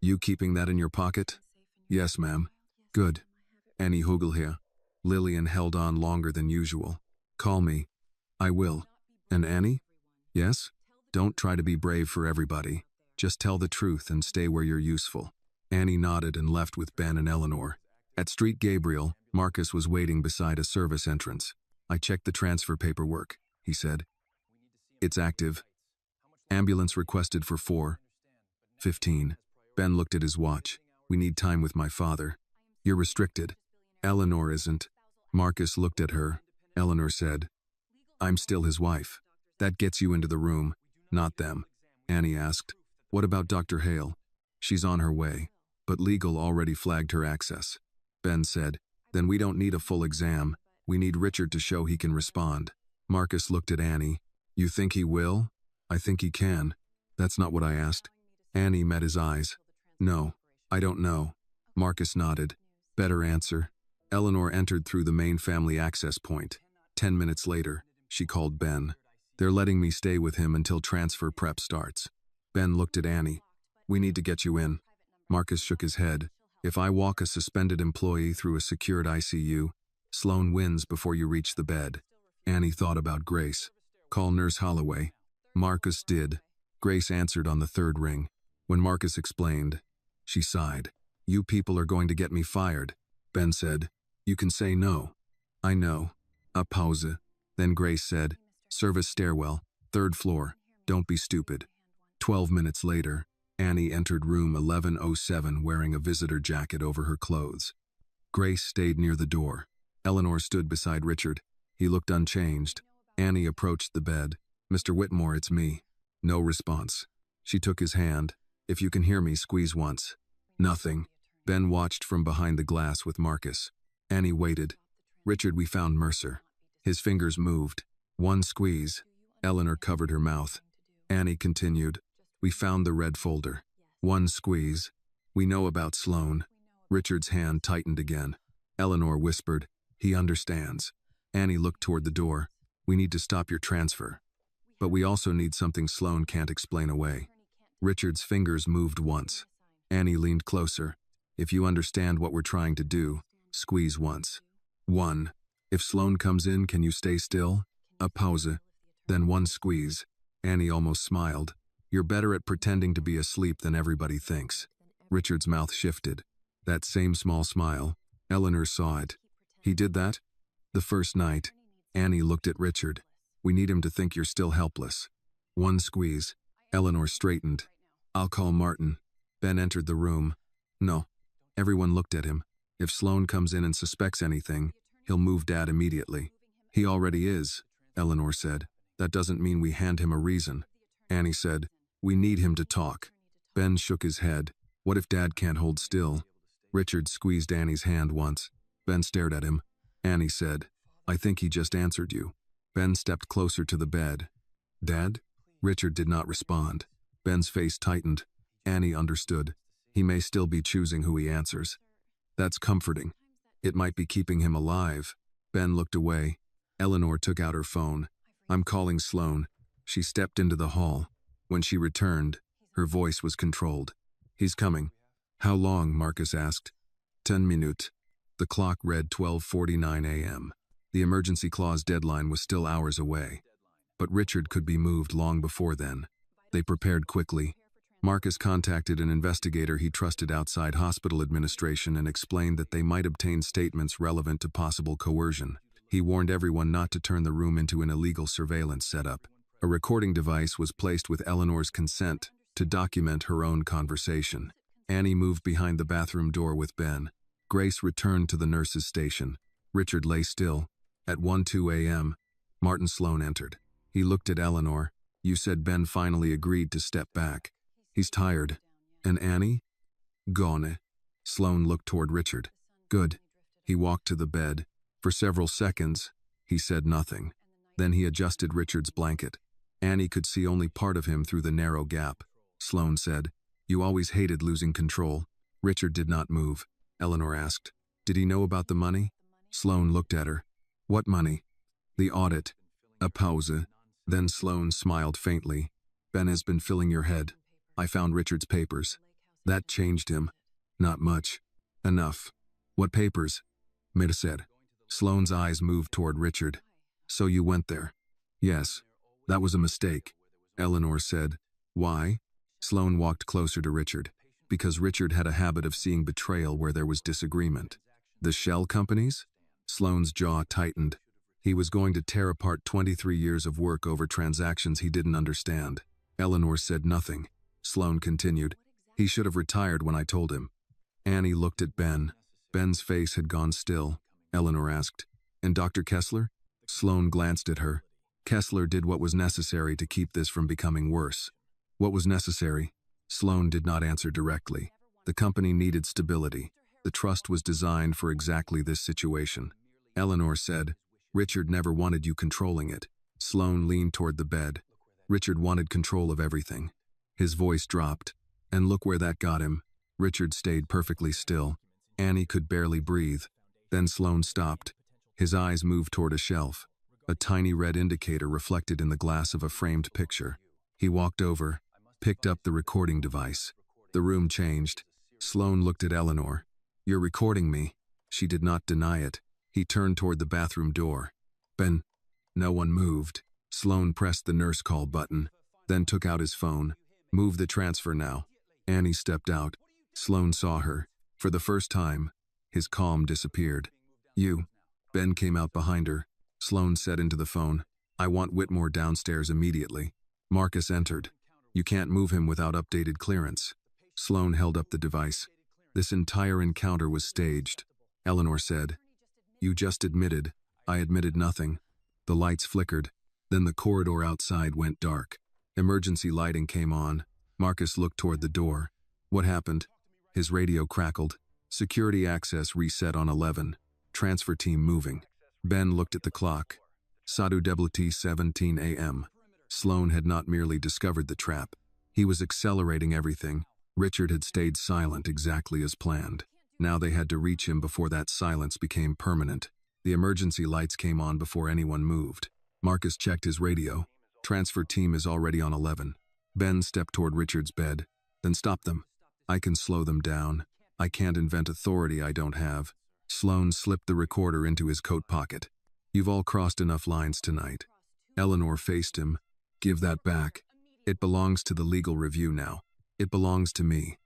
Speaker 1: You keeping that in your pocket? Yes, ma'am. Good. Annie Hugel here. Lillian held on longer than usual. Call me. I will. And Annie? Yes? Don't try to be brave for everybody. Just tell the truth and stay where you're useful. Annie nodded and left with Ben and Eleanor. At Street Gabriel, Marcus was waiting beside a service entrance. I checked the transfer paperwork, he said. It's active. Ambulance requested for 4:15. Ben looked at his watch. We need time with my father. You're restricted. Eleanor isn't. Marcus looked at her. Eleanor said, I'm still his wife. That gets you into the room, not them. Annie asked, what about Dr. Hale? She's on her way, but legal already flagged her access. Ben said, Then we don't need a full exam. We need Richard to show he can respond. Marcus looked at Annie. You think he will? I think he can. That's not what I asked. Annie met his eyes. No, I don't know. Marcus nodded. Better answer. Eleanor entered through the main family access point. 10 minutes later, she called Ben. They're letting me stay with him until transfer prep starts. Ben looked at Annie. We need to get you in. Marcus shook his head. If I walk a suspended employee through a secured ICU, Sloan wins before you reach the bed. Annie thought about Grace. Call Nurse Holloway. Marcus did. Grace answered on the third ring. When Marcus explained, she sighed. You people are going to get me fired. Ben said, you can say no. I know. A pause. Then Grace said, service stairwell, 3rd floor. Don't be stupid. 12 minutes later, Annie entered room 1107 wearing a visitor jacket over her clothes. Grace stayed near the door. Eleanor stood beside Richard. He looked unchanged. Annie approached the bed. Mr. Whitmore, it's me. No response. She took his hand. If you can hear me, squeeze once. Nothing. Ben watched from behind the glass with Marcus. Annie waited. Richard, we found Mercer. His fingers moved. One squeeze. Eleanor covered her mouth. Annie continued. We found the red folder. One squeeze. We know about Sloan. Richard's hand tightened again. Eleanor whispered, he understands. Annie looked toward the door. We need to stop your transfer. But we also need something Sloan can't explain away. Richard's fingers moved once. Annie leaned closer. If you understand what we're trying to do, squeeze once. 1. If Sloan comes in, can you stay still? A pause. Then one squeeze. Annie almost smiled. You're better at pretending to be asleep than everybody thinks. Richard's mouth shifted. That same small smile. Eleanor saw it. He did that? The first night. Annie looked at Richard. We need him to think you're still helpless. One squeeze. Eleanor straightened. I'll call Martin. Ben entered the room. No. Everyone looked at him. If Sloan comes in and suspects anything, he'll move Dad immediately. He already is, Eleanor said. That doesn't mean we hand him a reason. Annie said, we need him to talk. Ben shook his head. What if Dad can't hold still? Richard squeezed Annie's hand once. Ben stared at him. Annie said, I think he just answered you. Ben stepped closer to the bed. Dad? Richard did not respond. Ben's face tightened. Annie understood. He may still be choosing who he answers. That's comforting. It might be keeping him alive. Ben looked away. Eleanor took out her phone. I'm calling Sloan. She stepped into the hall. When she returned, her voice was controlled. He's coming. How long? Marcus asked. 10 minutes. The clock read 12:49 a.m. The emergency clause deadline was still hours away. But Richard could be moved long before then. They prepared quickly. Marcus contacted an investigator he trusted outside hospital administration and explained that they might obtain statements relevant to possible coercion. He warned everyone not to turn the room into an illegal surveillance setup. A recording device was placed with Eleanor's consent to document her own conversation. Annie moved behind the bathroom door with Ben. Grace returned to the nurse's station. Richard lay still. At 1:02 a.m., Martin Sloan entered. He looked at Eleanor. You said Ben finally agreed to step back. He's tired. And Annie? Gone. Sloan looked toward Richard. Good. He walked to the bed. For several seconds, he said nothing. Then he adjusted Richard's blanket. Annie could see only part of him through the narrow gap. Sloan said, You always hated losing control. Richard did not move. Eleanor asked, Did he know about the money? Sloan looked at her. What money? The audit. A pause. Then Sloan smiled faintly. Ben has been filling your head. I found Richard's papers. That changed him. Not much. Enough. What papers? Mita said. Sloan's eyes moved toward Richard. So you went there? Yes. That was a mistake. Eleanor said. Why? Sloan walked closer to Richard. Because Richard had a habit of seeing betrayal where there was disagreement. The shell companies? Sloan's jaw tightened. He was going to tear apart 23 years of work over transactions he didn't understand. Eleanor said nothing. Sloan continued. He should have retired when I told him. Annie looked at Ben. Ben's face had gone still. Eleanor asked, And Dr. Kessler? Sloan glanced at her. Kessler did what was necessary to keep this from becoming worse. What was necessary? Sloan did not answer directly. The company needed stability. The trust was designed for exactly this situation. Eleanor said, Richard never wanted you controlling it. Sloane leaned toward the bed. Richard wanted control of everything. His voice dropped. And look where that got him. Richard stayed perfectly still. Annie could barely breathe. Then Sloane stopped. His eyes moved toward a shelf. A tiny red indicator reflected in the glass of a framed picture. He walked over, picked up the recording device. The room changed. Sloane looked at Eleanor. You're recording me. She did not deny it. He turned toward the bathroom door. Ben. No one moved. Sloane pressed the nurse call button, then took out his phone. Move the transfer now. Annie stepped out. Sloane saw her. For the first time, his calm disappeared. You. Ben came out behind her. Sloane said into the phone, I want Whitmore downstairs immediately. Marcus entered. You can't move him without updated clearance. Sloane held up the device. This entire encounter was staged. Eleanor said, You just admitted. I admitted nothing. The lights flickered. Then the corridor outside went dark. Emergency lighting came on. Marcus looked toward the door. What happened? His radio crackled. Security access reset on 11. Transfer team moving. Ben looked at the clock. Sadu Deblati 17 a.m. Sloane had not merely discovered the trap. He was accelerating everything. Richard had stayed silent exactly as planned. Now they had to reach him before that silence became permanent. The emergency lights came on before anyone moved. Marcus checked his radio. Transfer team is already on 11. Ben stepped toward Richard's bed. Then stop them. I can slow them down. I can't invent authority I don't have. Sloane slipped the recorder into his coat pocket. You've all crossed enough lines tonight. Eleanor faced him. Give that back. It belongs to the legal review now. It belongs to me.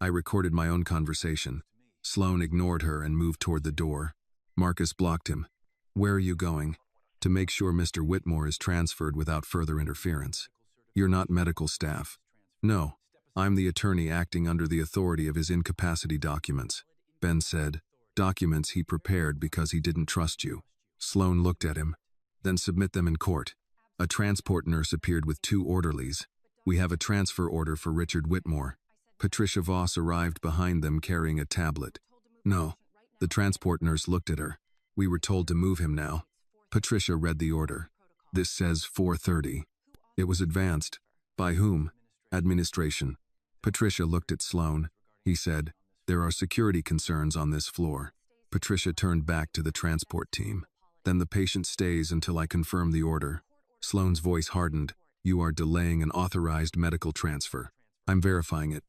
Speaker 1: I recorded my own conversation. Sloane ignored her and moved toward the door. Marcus blocked him. Where are you going? To make sure Mr. Whitmore is transferred without further interference. You're not medical staff. No, I'm the attorney acting under the authority of his incapacity documents. Ben said, documents he prepared because he didn't trust you. Sloane looked at him. Then submit them in court. A transport nurse appeared with 2 orderlies. We have a transfer order for Richard Whitmore. Patricia Voss arrived behind them carrying a tablet. No. The transport nurse looked at her. We were told to move him now. Patricia read the order. This says 4:30. It was advanced. By whom? Administration. Patricia looked at Sloane. He said, there are security concerns on this floor. Patricia turned back to the transport team. Then the patient stays until I confirm the order. Sloane's voice hardened. You are delaying an authorized medical transfer. I'm verifying it.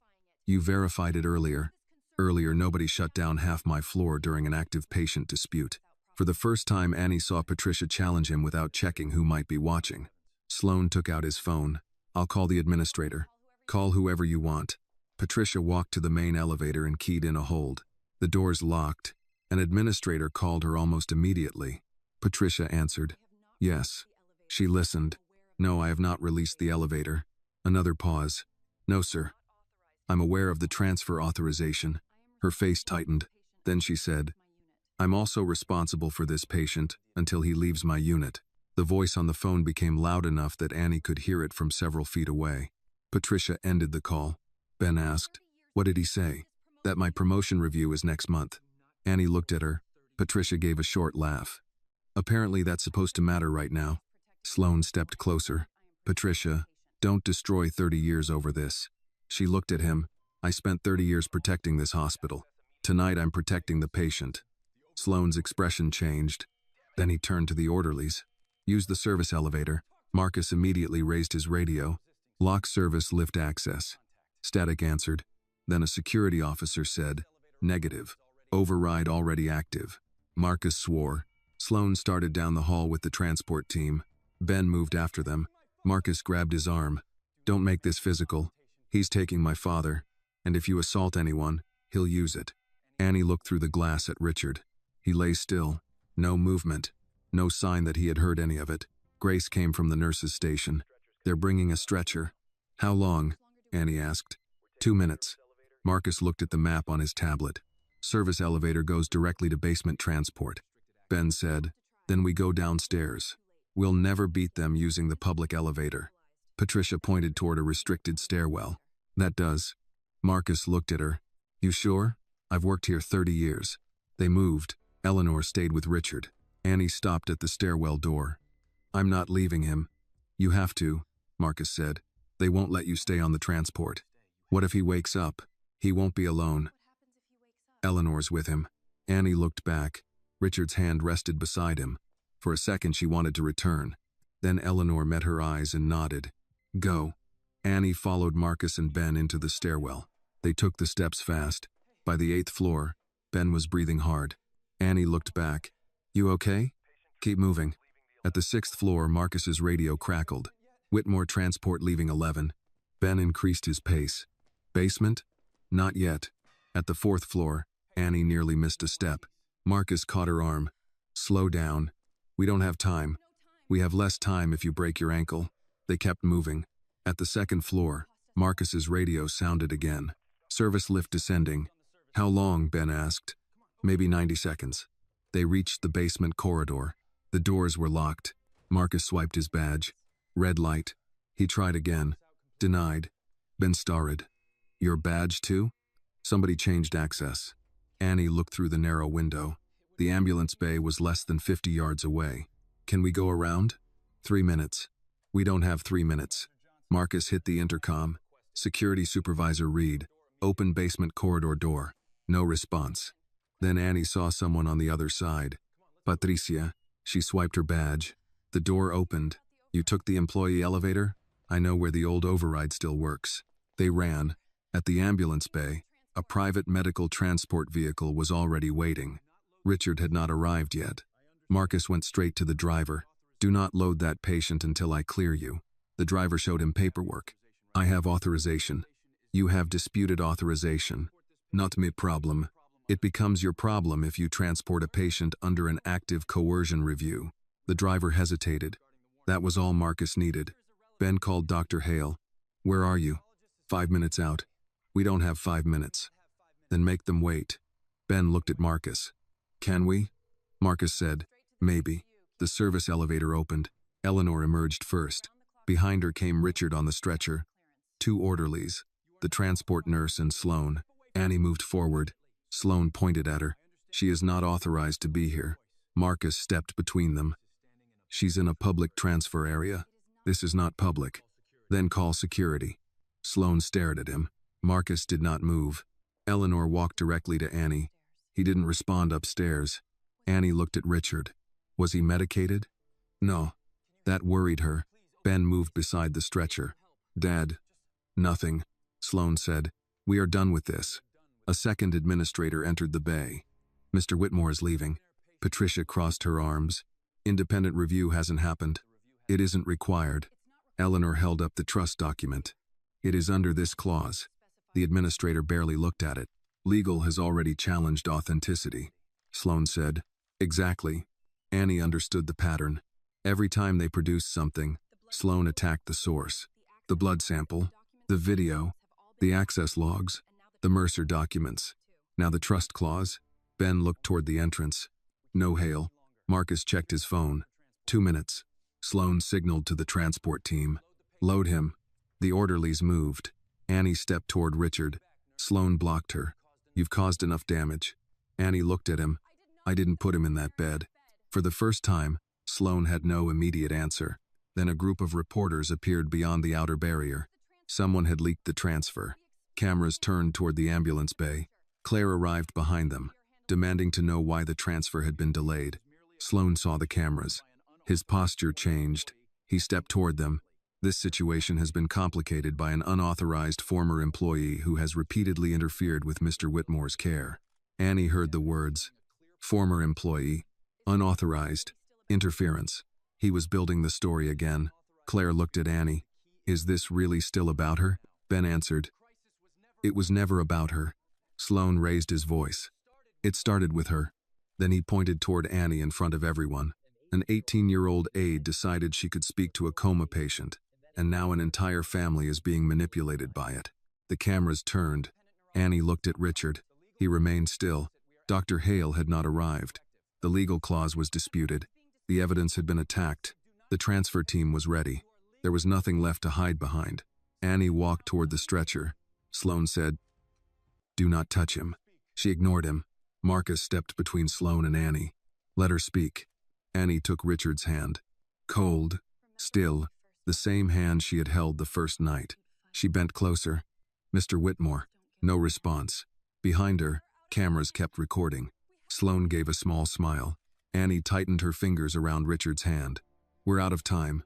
Speaker 1: You verified it earlier. Earlier, nobody shut down half my floor during an active patient dispute. For the first time, Annie saw Patricia challenge him without checking who might be watching. Sloane took out his phone. I'll call the administrator. Call whoever you want. Patricia walked to the main elevator and keyed in a hold. The doors locked. An administrator called her almost immediately. Patricia answered. Yes. She listened. No, I have not released the elevator. Another pause. No, sir. I'm aware of the transfer authorization. Her face tightened. Then she said, I'm also responsible for this patient until he leaves my unit. The voice on the phone became loud enough that Annie could hear it from several feet away. Patricia ended the call. Ben asked, what did he say? That my promotion review is next month. Annie looked at her. Patricia gave a short laugh. Apparently that's supposed to matter right now. Sloane stepped closer. Patricia, don't destroy 30 years over this. She looked at him. I spent 30 years protecting this hospital. Tonight I'm protecting the patient. Sloane's expression changed. Then he turned to the orderlies. Use the service elevator. Marcus immediately raised his radio. Lock service lift access. Static answered. Then a security officer said, negative. Override already active. Marcus swore. Sloane started down the hall with the transport team. Ben moved after them. Marcus grabbed his arm. Don't make this physical. He's taking my father. And if you assault anyone, he'll use it. Annie looked through the glass at Richard. He lay still. No movement. No sign that he had heard any of it. Grace came from the nurse's station. They're bringing a stretcher. How long? Annie asked. 2 minutes. Marcus looked at the map on his tablet. Service elevator goes directly to basement transport. Ben said, then we go downstairs. We'll never beat them using the public elevator. Patricia pointed toward a restricted stairwell. That does. Marcus looked at her. You sure? I've worked here 30 years. They moved. Eleanor stayed with Richard. Annie stopped at the stairwell door. I'm not leaving him. You have to, Marcus said. They won't let you stay on the transport. What if he wakes up? He won't be alone. Eleanor's with him. Annie looked back. Richard's hand rested beside him. For a second she wanted to return. Then Eleanor met her eyes and nodded. Go. Annie followed Marcus and Ben into the stairwell. They took the steps fast. By the 8th floor, Ben was breathing hard. Annie looked back. You okay? Keep moving. At the 6th floor, Marcus's radio crackled. Whitmore transport leaving 11. Ben increased his pace. Basement? Not yet. At the 4th floor, Annie nearly missed a step. Marcus caught her arm. Slow down. We don't have time. We have less time if you break your ankle. They kept moving. At the 2nd floor, Marcus's radio sounded again. Service lift descending. How long? Ben asked. Maybe 90 seconds. They reached the basement corridor. The doors were locked. Marcus swiped his badge. Red light. He tried again. Denied. Ben starred. Your badge too? Somebody changed access. Annie looked through the narrow window. The ambulance bay was less than 50 yards away. Can we go around? 3 minutes. We don't have 3 minutes. Marcus hit the intercom. Security Supervisor Reed. Open basement corridor door. No response. Then Annie saw someone on the other side. Patricia. She swiped her badge. The door opened. You took the employee elevator? I know where the old override still works. They ran. At the ambulance bay, a private medical transport vehicle was already waiting. Richard had not arrived yet. Marcus went straight to the driver. Do not load that patient until I clear you. The driver showed him paperwork. I have authorization. You have disputed authorization. Not my problem. It becomes your problem if you transport a patient under an active coercion review. The driver hesitated. That was all Marcus needed. Ben called Dr. Hale. Where are you? 5 minutes out. We don't have 5 minutes. Then make them wait. Ben looked at Marcus. Can we? Marcus said, maybe. The service elevator opened. Eleanor emerged first. Behind her came Richard on the stretcher. 2 orderlies. The transport nurse and Sloane. Annie moved forward. Sloane pointed at her. She is not authorized to be here. Marcus stepped between them. She's in a public transfer area. This is not public. Then call security. Sloane stared at him. Marcus did not move. Eleanor walked directly to Annie. He didn't respond upstairs. Annie looked at Richard. Was he medicated? No. That worried her. Ben moved beside the stretcher. Dad. Nothing. Sloane said. We are done with this. A second administrator entered the bay. Mr. Whitmore is leaving. Patricia crossed her arms. Independent review hasn't happened. It isn't required. Eleanor held up the trust document. It is under this clause. The administrator barely looked at it. Legal has already challenged authenticity. Sloane said. Exactly. Annie understood the pattern. Every time they produced something, Sloane attacked the source. The blood sample, the video, the access logs, the Mercer documents. Now the trust clause. Ben looked toward the entrance. No Hale. Marcus checked his phone. 2 minutes. Sloane signaled to the transport team. Load him. The orderlies moved. Annie stepped toward Richard. Sloane blocked her. You've caused enough damage. Annie looked at him. I didn't put him in that bed. For the first time, Sloane had no immediate answer. Then a group of reporters appeared beyond the outer barrier. Someone had leaked the transfer. Cameras turned toward the ambulance bay. Claire arrived behind them, demanding to know why the transfer had been delayed. Sloane saw the cameras. His posture changed. He stepped toward them. This situation has been complicated by an unauthorized former employee who has repeatedly interfered with Mr. Whitmore's care. Annie heard the words. Former employee. Unauthorized. Interference. He was building the story again. Claire looked at Annie. Is this really still about her? Ben answered. It was never about her. Sloane raised his voice. It started with her. Then he pointed toward Annie in front of everyone. An 18-year-old aide decided she could speak to a coma patient, and now an entire family is being manipulated by it. The cameras turned. Annie looked at Richard. He remained still. Dr. Hale had not arrived. The legal clause was disputed. The evidence had been attacked. The transfer team was ready. There was nothing left to hide behind. Annie walked toward the stretcher. Sloane said, Do not touch him. She ignored him. Marcus stepped between Sloane and Annie. Let her speak. Annie took Richard's hand. Cold, still, the same hand she had held the first night. She bent closer. Mr. Whitmore. No response. Behind her, cameras kept recording. Sloane gave a small smile. Annie tightened her fingers around Richard's hand. We're out of time.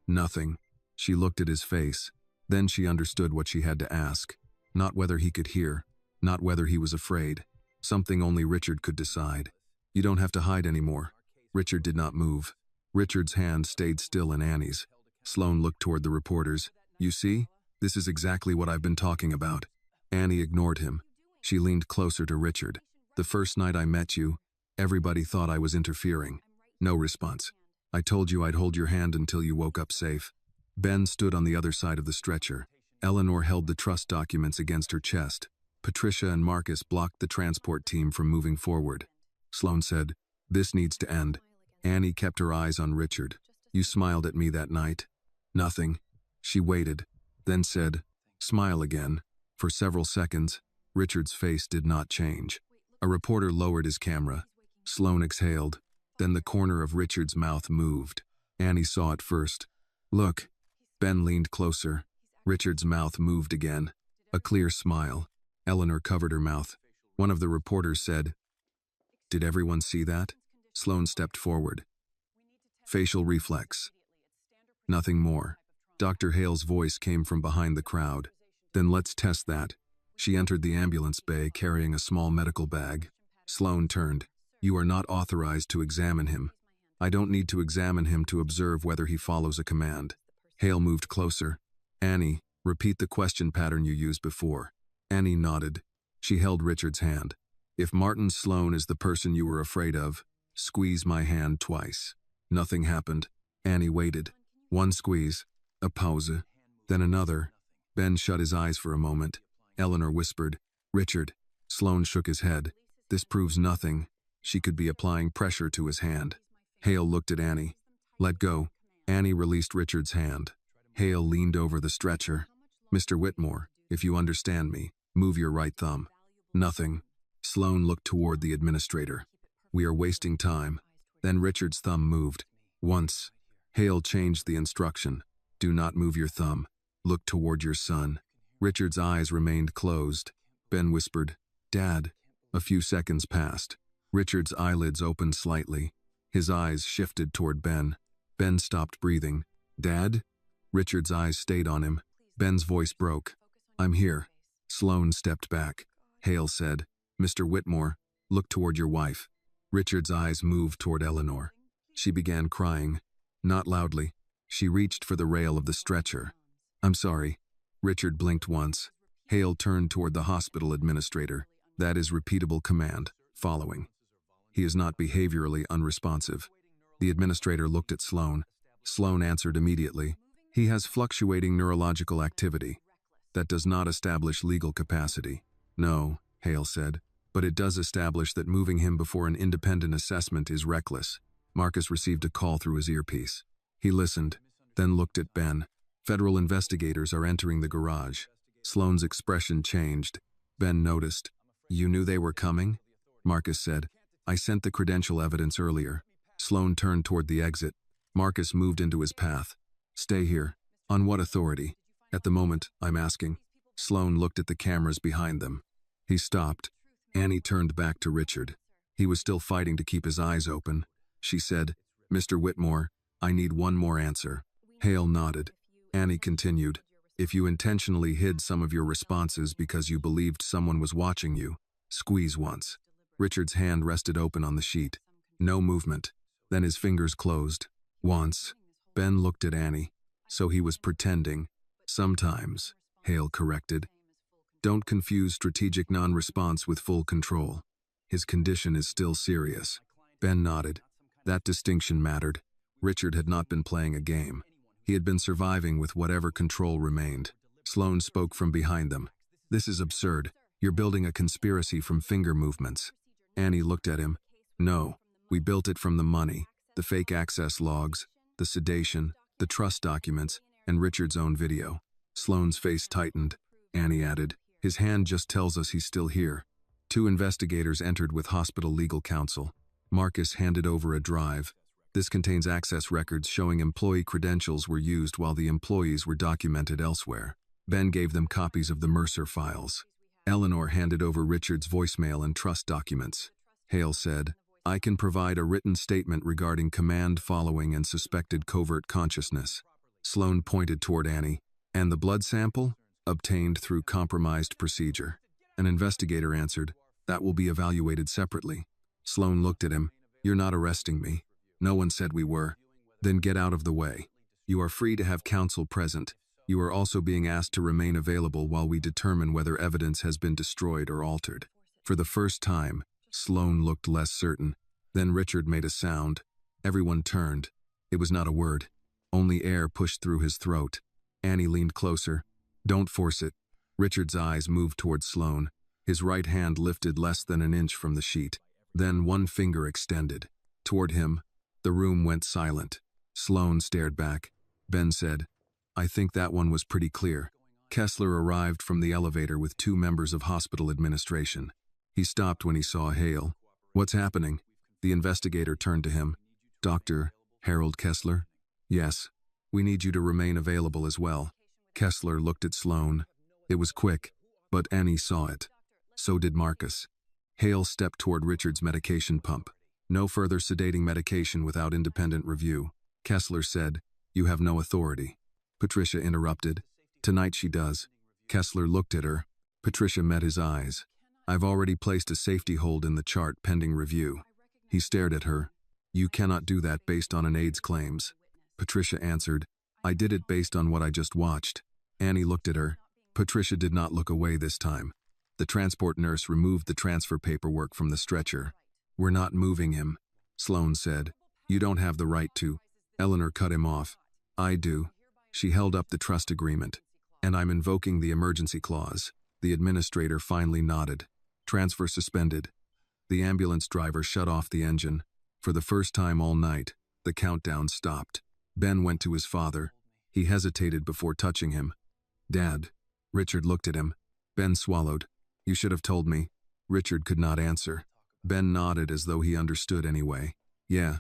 Speaker 1: Nothing. She looked at his face. Then she understood what she had to ask. Not whether he could hear. Not whether he was afraid. Something only Richard could decide. You don't have to hide anymore. Richard did not move. Richard's hand stayed still in Annie's. Sloane looked toward the reporters. You see? This is exactly what I've been talking about. Annie ignored him. She leaned closer to Richard. The first night I met you, everybody thought I was interfering. No response. I told you I'd hold your hand until you woke up safe. Ben stood on the other side of the stretcher. Eleanor held the trust documents against her chest. Patricia and Marcus blocked the transport team from moving forward. Sloane said, "This needs to end." Annie kept her eyes on Richard. You smiled at me that night. Nothing. She waited, then said, "Smile again." For several seconds, Richard's face did not change. A reporter lowered his camera. Sloane exhaled. Then the corner of Richard's mouth moved. Annie saw it first. Look. Ben leaned closer. Richard's mouth moved again. A clear smile. Eleanor covered her mouth. One of the reporters said, "Did everyone see that?" Sloane stepped forward. Facial reflex. Nothing more. Dr. Hale's voice came from behind the crowd. Then let's test that. She entered the ambulance bay carrying a small medical bag. Sloane turned. You are not authorized to examine him. I don't need to examine him to observe whether he follows a command. Hale moved closer. Annie, repeat the question pattern you used before. Annie nodded. She held Richard's hand. If Martin Sloane is the person you were afraid of, squeeze my hand twice. Nothing happened. Annie waited. One squeeze. A pause. Then another. Ben shut his eyes for a moment. Eleanor whispered, "Richard." Sloane shook his head. This proves nothing. She could be applying pressure to his hand. Hale looked at Annie. Let go. Annie released Richard's hand. Hale leaned over the stretcher. Mr. Whitmore, if you understand me, move your right thumb. Nothing. Sloane looked toward the administrator. We are wasting time. Then Richard's thumb moved. Once. Hale changed the instruction. Do not move your thumb. Look toward your son. Richard's eyes remained closed. Ben whispered, Dad. A few seconds passed. Richard's eyelids opened slightly. His eyes shifted toward Ben. Ben stopped breathing. Dad? Richard's eyes stayed on him. Ben's voice broke. I'm here. Sloane stepped back. Hale said, Mr. Whitmore, look toward your wife. Richard's eyes moved toward Eleanor. She began crying. Not loudly. She reached for the rail of the stretcher. I'm sorry. Richard blinked once. Hale turned toward the hospital administrator. That is repeatable command. Following. He is not behaviorally unresponsive. The administrator looked at Sloane. Sloane answered immediately. He has fluctuating neurological activity. That does not establish legal capacity. No, Hale said, but it does establish that moving him before an independent assessment is reckless. Marcus received a call through his earpiece. He listened, then looked at Ben. Federal investigators are entering the garage. Sloane's expression changed. Ben noticed. You knew they were coming? Marcus said. I sent the credential evidence earlier. Sloane turned toward the exit. Marcus moved into his path. Stay here. On what authority? At the moment, I'm asking. Sloane looked at the cameras behind them. He stopped. Annie turned back to Richard. He was still fighting to keep his eyes open. She said, Mr. Whitmore, I need one more answer. Hale nodded. Annie continued, if you intentionally hid some of your responses because you believed someone was watching you, squeeze once. Richard's hand rested open on the sheet. No movement. Then his fingers closed. Once. Ben looked at Annie. So he was pretending. Sometimes, Hale corrected. Don't confuse strategic non-response with full control. His condition is still serious. Ben nodded. That distinction mattered. Richard had not been playing a game. He had been surviving with whatever control remained. Sloane spoke from behind them. This is absurd. You're building a conspiracy from finger movements. Annie looked at him. No, we built it from the money, the fake access logs, the sedation, the trust documents, and Richard's own video. Sloane's face tightened. Annie added, his hand just tells us he's still here. Two investigators entered with hospital legal counsel. Marcus handed over a drive. This contains access records showing employee credentials were used while the employees were documented elsewhere. Ben gave them copies of the Mercer files. Eleanor handed over Richard's voicemail and trust documents. Hale said, "I can provide a written statement regarding command following and suspected covert consciousness." Sloan pointed toward Annie. "And the blood sample?" "Obtained through compromised procedure." An investigator answered, "That will be evaluated separately." Sloan looked at him. "You're not arresting me." "No one said we were." "Then get out of the way. You are free to have counsel present. You are also being asked to remain available while we determine whether evidence has been destroyed or altered." For the first time, Sloan looked less certain. Then Richard made a sound. Everyone turned. It was not a word. Only air pushed through his throat. Annie leaned closer. "Don't force it." Richard's eyes moved toward Sloan. His right hand lifted less than an inch from the sheet. Then one finger extended. Toward him, the room went silent. Sloan stared back. Ben said, "I think that one was pretty clear." Kessler arrived from the elevator with two members of hospital administration. He stopped when he saw Hale. "What's happening?" The investigator turned to him. "Dr. Harold Kessler?" "Yes. We need you to remain available as well." Kessler looked at Sloan. It was quick, but Annie saw it. So did Marcus. Hale stepped toward Richard's medication pump. "No further sedating medication without independent review." Kessler said, "You have no authority." Patricia interrupted. "Tonight she does." Kessler looked at her. Patricia met his eyes. "I've already placed a safety hold in the chart pending review." He stared at her. "You cannot do that based on an AIDS claims." Patricia answered, "I did it based on what I just watched." Annie looked at her. Patricia did not look away this time. The transport nurse removed the transfer paperwork from the stretcher. "We're not moving him," Sloan said. "You don't have the right to." Eleanor cut him off. "I do." She held up the trust agreement. "And I'm invoking the emergency clause." The administrator finally nodded. "Transfer suspended." The ambulance driver shut off the engine. For the first time all night, the countdown stopped. Ben went to his father. He hesitated before touching him. "Dad." Richard looked at him. Ben swallowed. "You should have told me." Richard could not answer. Ben nodded as though he understood anyway. "Yeah.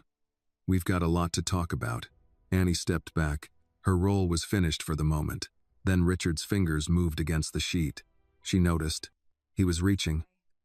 Speaker 1: We've got a lot to talk about." Annie stepped back. Her role was finished for the moment. Then Richard's fingers moved against the sheet. She noticed. He was reaching.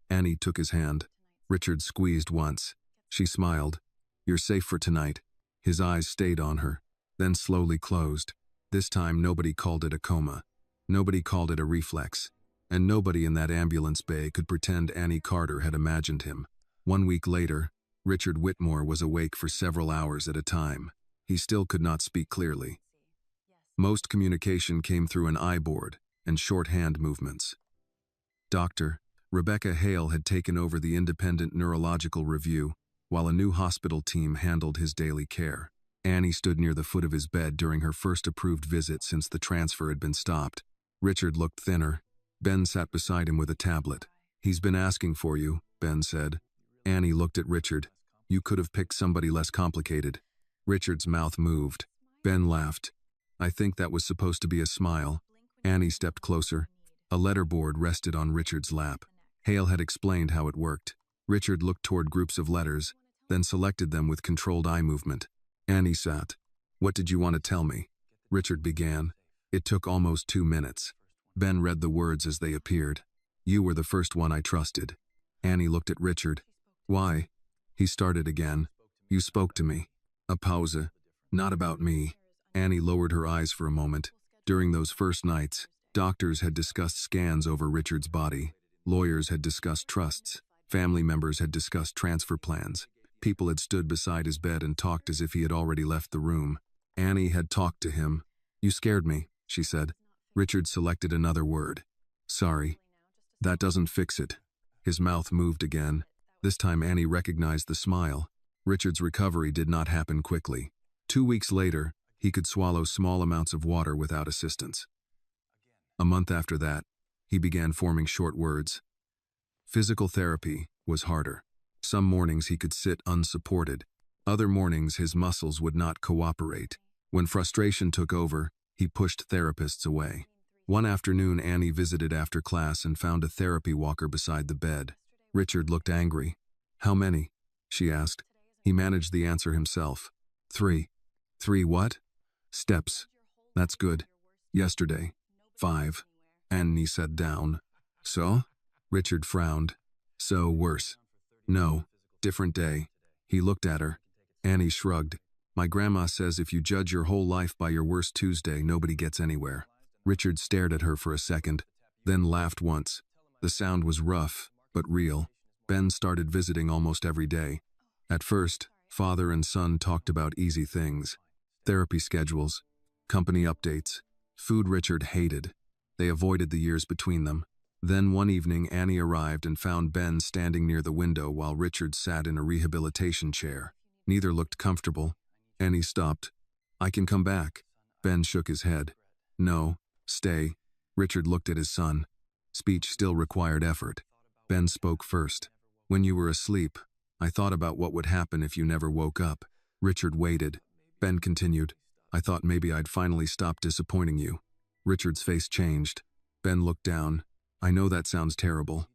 Speaker 1: Annie took his hand. Richard squeezed once. She smiled. "You're safe for tonight." His eyes stayed on her, then slowly closed. This time nobody called it a coma. Nobody called it a reflex. And nobody in that ambulance bay could pretend Annie Carter had imagined him. 1 week later, Richard Whitmore was awake for several hours at a time. He still could not speak clearly. Most communication came through an eye-board and shorthand movements. Dr. Rebecca Hale had taken over the independent neurological review, while a new hospital team handled his daily care. Annie stood near the foot of his bed during her first approved visit since the transfer had been stopped. Richard looked thinner. Ben sat beside him with a tablet. "He's been asking for you," Ben said. Annie looked at Richard. "You could have picked somebody less complicated." Richard's mouth moved. Ben laughed. "I think that was supposed to be a smile." Annie stepped closer. A letterboard rested on Richard's lap. Hale had explained how it worked. Richard looked toward groups of letters, then selected them with controlled eye movement. Annie sat. "What did you want to tell me?" Richard began. It took almost 2 minutes. Ben read the words as they appeared. "You were the first one I trusted." Annie looked at Richard. "Why?" He started again. "You spoke to me." A pause. "Not about me." Annie lowered her eyes for a moment. During those first nights, doctors had discussed scans over Richard's body. Lawyers had discussed trusts. Family members had discussed transfer plans. People had stood beside his bed and talked as if he had already left the room. Annie had talked to him. "You scared me," she said. Richard selected another word. "Sorry." "That doesn't fix it." His mouth moved again. This time Annie recognized the smile. Richard's recovery did not happen quickly. 2 weeks later, he could swallow small amounts of water without assistance. A month after that, he began forming short words. Physical therapy was harder. Some mornings he could sit unsupported. Other mornings his muscles would not cooperate. When frustration took over, he pushed therapists away. One afternoon Annie visited after class and found a therapy walker beside the bed. Richard looked angry. How many? She asked. He managed the answer himself. 3. 3 what? Steps. That's good. Yesterday. 5. Annie said down. So? Richard frowned. So worse. No. Different day. He looked at her. Annie shrugged. My grandma says if you judge your whole life by your worst Tuesday, nobody gets anywhere. Richard stared at her for a second, then laughed once. The sound was rough, but real. Ben started visiting almost every day. At first, father and son talked about easy things. Therapy schedules, company updates, food Richard hated. They avoided the years between them. Then one evening Annie arrived and found Ben standing near the window while Richard sat in a rehabilitation chair. Neither looked comfortable. Annie stopped. I can come back. Ben shook his head. No, stay. Richard looked at his son. Speech still required effort. Ben spoke first. When you were asleep, I thought about what would happen if you never woke up. Richard waited. Ben continued. I thought maybe I'd finally stop disappointing you. Richard's face changed. Ben looked down. I know that sounds terrible.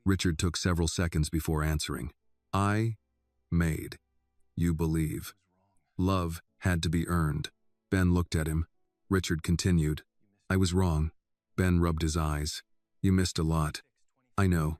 Speaker 1: Richard took several seconds before answering. I made you believe. Love had to be earned. Ben looked at him. Richard continued. I was wrong. Ben rubbed his eyes. You missed a lot. I know.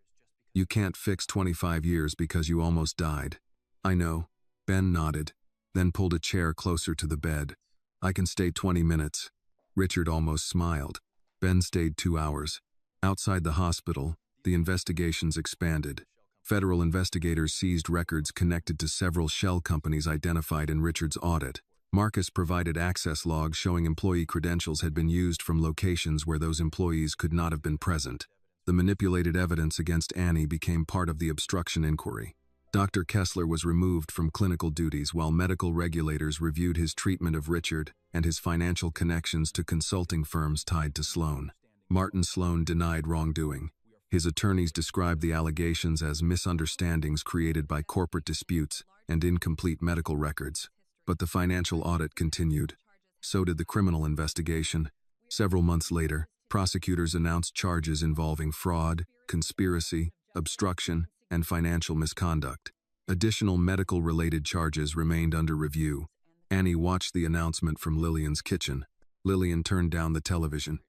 Speaker 1: You can't fix 25 years because you almost died. I know. Ben nodded, then pulled a chair closer to the bed. I can stay 20 minutes. Richard almost smiled. Ben stayed 2 hours. Outside the hospital, the investigations expanded. Federal investigators seized records connected to several shell companies identified in Richard's audit. Marcus provided access logs showing employee credentials had been used from locations where those employees could not have been present. The manipulated evidence against Annie became part of the obstruction inquiry. Dr. Kessler was removed from clinical duties while medical regulators reviewed his treatment of Richard and his financial connections to consulting firms tied to Sloan. Martin Sloan denied wrongdoing. His attorneys described the allegations as misunderstandings created by corporate disputes and incomplete medical records. But the financial audit continued. So did the criminal investigation. Several months later, prosecutors announced charges involving fraud, conspiracy, obstruction, and financial misconduct. Additional medical-related charges remained under review. Annie watched the announcement from Lillian's kitchen. Lillian turned down the television.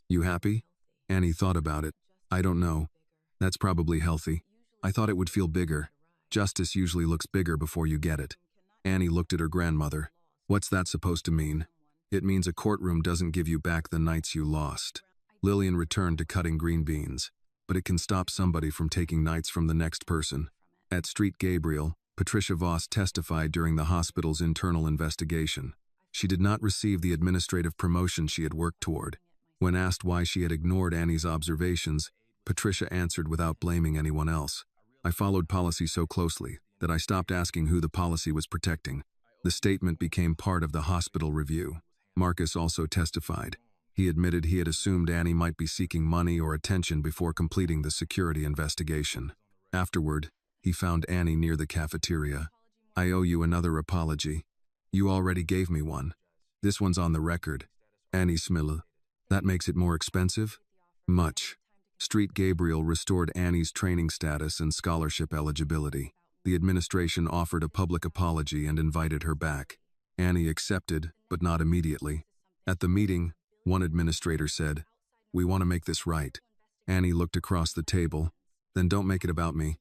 Speaker 1: You happy? Annie thought about it. I don't know. That's probably healthy. I thought it would feel bigger. Justice usually looks bigger before you get it. Annie looked at her grandmother. What's that supposed to mean? It means a courtroom doesn't give you back the nights you lost. Lillian returned to cutting green beans. But it can stop somebody from taking nights from the next person. At Street Gabriel, Patricia Voss testified during the hospital's internal investigation. She did not receive the administrative promotion she had worked toward. When asked why she had ignored Annie's observations, Patricia answered without blaming anyone else. I followed policy so closely that I stopped asking who the policy was protecting. The statement became part of the hospital review. Marcus also testified. He admitted he had assumed Annie might be seeking money or attention before completing the security investigation. Afterward, he found Annie near the cafeteria. I owe you another apology. You already gave me one. This one's on the record. Annie Smille. That makes it more expensive? Much. Street Gabriel restored Annie's training status and scholarship eligibility. The administration offered a public apology and invited her back. Annie accepted, but not immediately. At the meeting, one administrator said, "We want to make this right." Annie looked across the table. Then don't make it about me.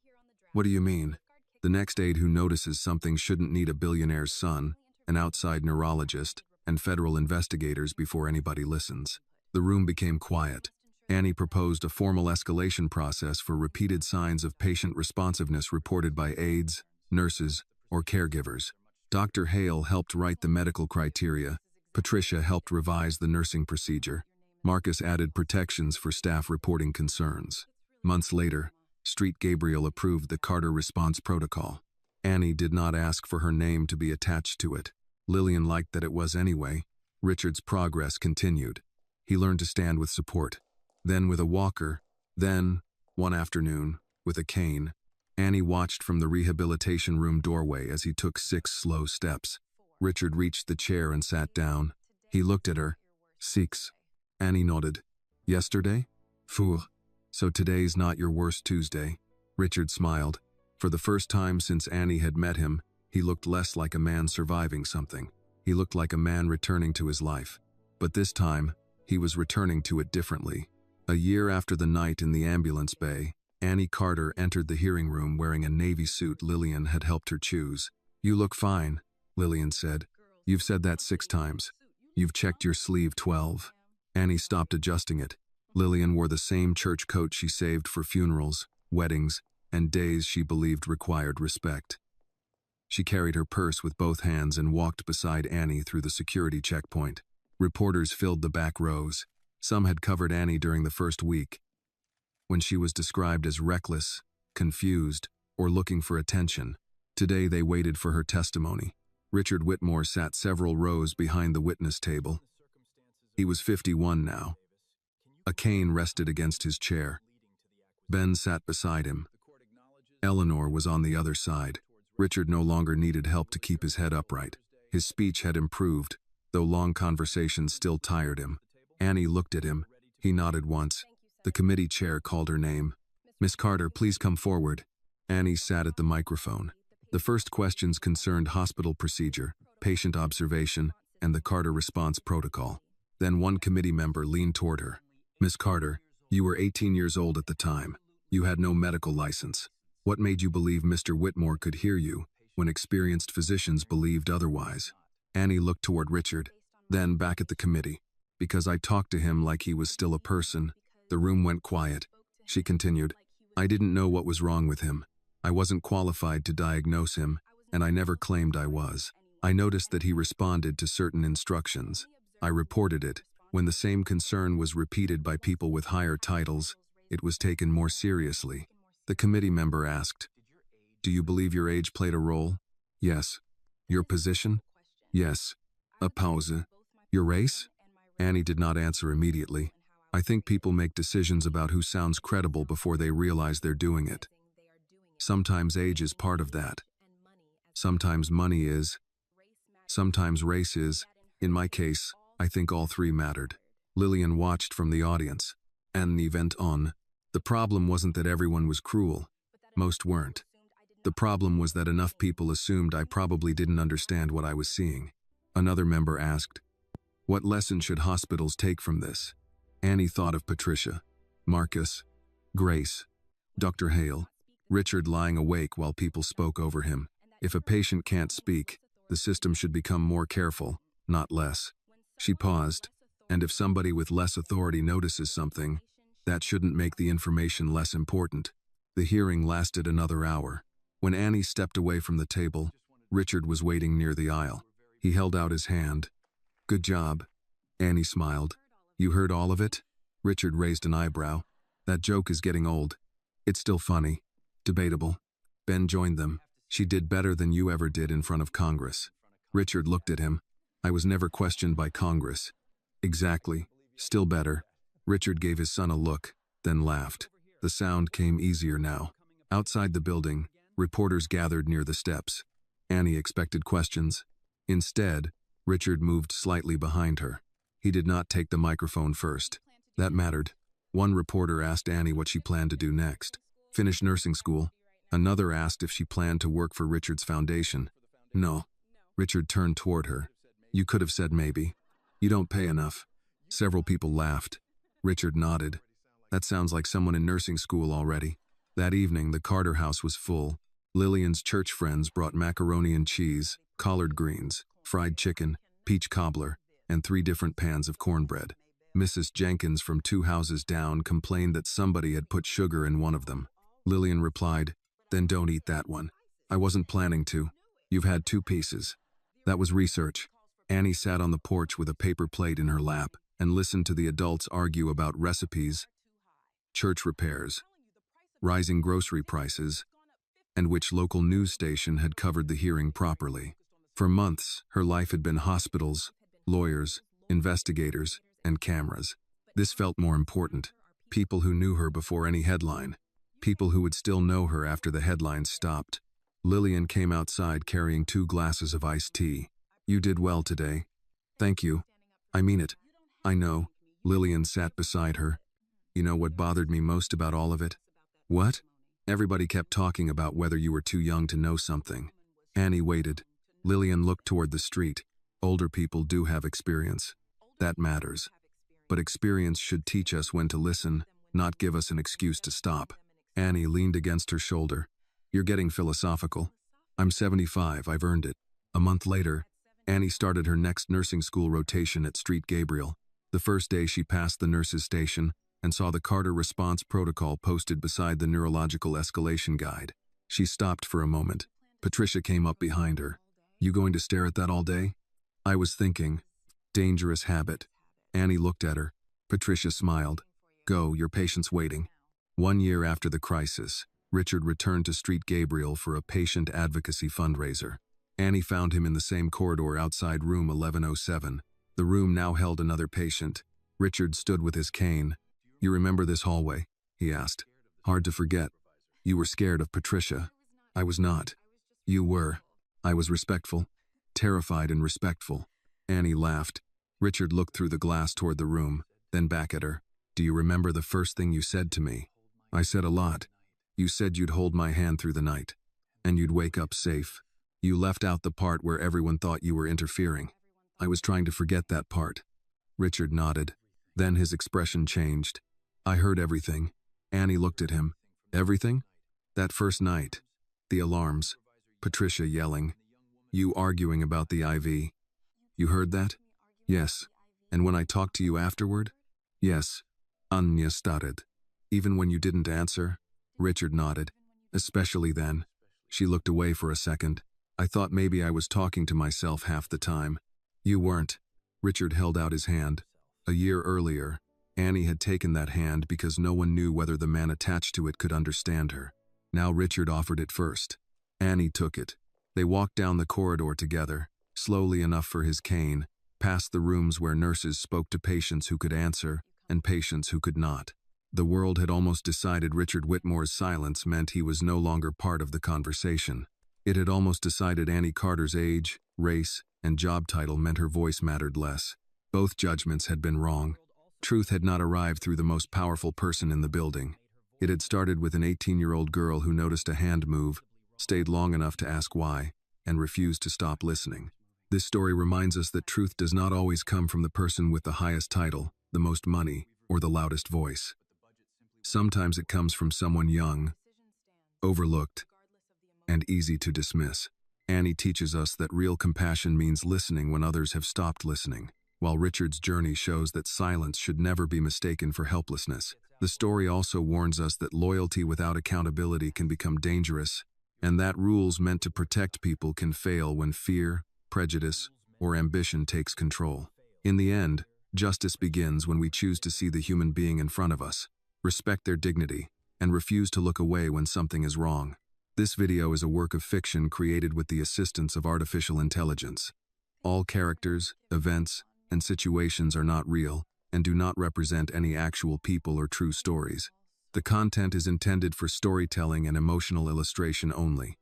Speaker 1: What do you mean? The next aide who notices something shouldn't need a billionaire's son, an outside neurologist, and federal investigators before anybody listens. The room became quiet. Annie proposed a formal escalation process for repeated signs of patient responsiveness reported by aides, nurses, or caregivers. Dr. Hale helped write the medical criteria. Patricia helped revise the nursing procedure. Marcus added protections for staff reporting concerns. Months later, Street Gabriel approved the Carter Response Protocol. Annie did not ask for her name to be attached to it. Lillian liked that it was anyway. Richard's progress continued. He learned to stand with support, then with a walker, then, one afternoon, with a cane. Annie watched from the rehabilitation room doorway as he took 6 slow steps. Richard reached the chair and sat down. He looked at her. 6. Annie nodded. Yesterday? Four. So today's not your worst Tuesday. Richard smiled. For the first time since Annie had met him, he looked less like a man surviving something. He looked like a man returning to his life. But this time, he was returning to it differently. A year after the night in the ambulance bay, Annie Carter entered the hearing room wearing a navy suit Lillian had helped her choose. "You look fine," Lillian said. "You've said that 6 times. You've checked your sleeve 12. Annie stopped adjusting it. Lillian wore the same church coat she saved for funerals, weddings, and days she believed required respect. She carried her purse with both hands and walked beside Annie through the security checkpoint. Reporters filled the back rows. Some had covered Annie during the first week, when she was described as reckless, confused, or looking for attention. Today they waited for her testimony. Richard Whitmore sat several rows behind the witness table. He was 51 now. A cane rested against his chair. Ben sat beside him. Eleanor was on the other side. Richard no longer needed help to keep his head upright. His speech had improved, though long conversations still tired him. Annie looked at him. He nodded once. The committee chair called her name. "Miss Carter, please come forward." Annie sat at the microphone. The first questions concerned hospital procedure, patient observation, and the Carter response protocol. Then one committee member leaned toward her. "Miss Carter, you were 18 years old at the time. You had no medical license. What made you believe Mr. Whitmore could hear you when experienced physicians believed otherwise?" Annie looked toward Richard, then back at the committee. "Because I talked to him like he was still a person." The room went quiet. She continued, "I didn't know what was wrong with him. I wasn't qualified to diagnose him, and I never claimed I was. I noticed that he responded to certain instructions. I reported it. When the same concern was repeated by people with higher titles, it was taken more seriously." The committee member asked, "Do you believe your age played a role?" "Yes." "Your position?" "Yes." A pause. "Your race?" Annie did not answer immediately. "I think people make decisions about who sounds credible before they realize they're doing it. Sometimes age is part of that. Sometimes money is. Sometimes race is. In my case, I think all 3 mattered." Lillian watched from the audience. Annie went on. "The problem wasn't that everyone was cruel. Most weren't. The problem was that enough people assumed I probably didn't understand what I was seeing." Another member asked, "What lesson should hospitals take from this?" Annie thought of Patricia, Marcus, Grace, Dr. Hale, Richard lying awake while people spoke over him. If a patient can't speak, the system should become more careful, not less. She paused, and if somebody with less authority notices something, that shouldn't make the information less important. The hearing lasted another hour. When Annie stepped away from the table, Richard was waiting near the aisle. He held out his hand. "Good job." Annie smiled. "You heard all of it?" Richard raised an eyebrow. "That joke is getting old. It's still funny. Debatable." Ben joined them. "She did better than you ever did in front of Congress." Richard looked at him. "I was never questioned by Congress." "Exactly. Still better." Richard gave his son a look, then laughed. The sound came easier now. Outside the building, reporters gathered near the steps. Annie expected questions. Instead, Richard moved slightly behind her. He did not take the microphone first. That mattered. One reporter asked Annie what she planned to do next. "Finish nursing school." Another asked if she planned to work for Richard's foundation. "No." Richard turned toward her. "You could have said maybe. You don't pay enough." Several people laughed. Richard nodded. "That sounds like someone in nursing school already." That evening, the Carter house was full. Lillian's church friends brought macaroni and cheese, collard greens, fried chicken, peach cobbler, and 3 different pans of cornbread. Mrs. Jenkins from 2 houses down complained that somebody had put sugar in one of them. Lillian replied, "Then don't eat that one." "I wasn't planning to. You've had 2 pieces." That was research. Annie sat on the porch with a paper plate in her lap and listened to the adults argue about recipes, church repairs, rising grocery prices, and which local news station had covered the hearing properly. For months, her life had been hospitals, lawyers, investigators, and cameras. This felt more important. People who knew her before any headline. People who would still know her after the headlines stopped. Lillian came outside carrying 2 glasses of iced tea. "You did well today." "Thank you. I mean it." "I know." Lillian sat beside her. "You know what bothered me most about all of it?" "What?" Everybody kept talking about whether you were too young to know something. Annie waited. Lillian looked toward the street. Older people do have experience. That matters. But experience should teach us when to listen, not give us an excuse to stop. Annie leaned against her shoulder. You're getting philosophical. I'm 75, I've earned it. A month later, Annie started her next nursing school rotation at Street Gabriel. The first day she passed the nurses' station and saw the Carter response protocol posted beside the neurological escalation guide. She stopped for a moment. Patricia came up behind her. You going to stare at that all day? I was thinking. Dangerous habit. Annie looked at her. Patricia smiled. Go, your patient's waiting. 1 year after the crisis, Richard returned to Street Gabriel for a patient advocacy fundraiser. Annie found him in the same corridor outside room 1107. The room now held another patient. Richard stood with his cane. You remember this hallway? He asked. Hard to forget. You were scared of Patricia. I was not. You were. I was respectful. Terrified and respectful. Annie laughed. Richard looked through the glass toward the room, then back at her. Do you remember the first thing you said to me? I said a lot. You said you'd hold my hand through the night. And you'd wake up safe. You left out the part where everyone thought you were interfering. I was trying to forget that part. Richard nodded. Then his expression changed. I heard everything. Annie looked at him. Everything? That first night. The alarms. Patricia yelling. You arguing about the IV. You heard that? Yes. And when I talked to you afterward? Yes. Anya started. Even when you didn't answer? Richard nodded. Especially then. She looked away for a second. I thought maybe I was talking to myself half the time. You weren't. Richard held out his hand. A year earlier, Annie had taken that hand because no one knew whether the man attached to it could understand her. Now Richard offered it first. Annie took it. They walked down the corridor together, slowly enough for his cane, past the rooms where nurses spoke to patients who could answer and patients who could not. The world had almost decided Richard Whitmore's silence meant he was no longer part of the conversation. It had almost decided Annie Carter's age, race, and job title meant her voice mattered less. Both judgments had been wrong. Truth had not arrived through the most powerful person in the building. It had started with an 18-year-old girl who noticed a hand move, stayed long enough to ask why, and refused to stop listening. This story reminds us that truth does not always come from the person with the highest title, the most money, or the loudest voice. Sometimes it comes from someone young, overlooked, and easy to dismiss. Annie teaches us that real compassion means listening when others have stopped listening, while Richard's journey shows that silence should never be mistaken for helplessness. The story also warns us that loyalty without accountability can become dangerous, and that rules meant to protect people can fail when fear, prejudice, or ambition takes control. In the end, justice begins when we choose to see the human being in front of us, respect their dignity, and refuse to look away when something is wrong. This video is a work of fiction created with the assistance of artificial intelligence. All characters, events, and situations are not real and do not represent any actual people or true stories. The content is intended for storytelling and emotional illustration only.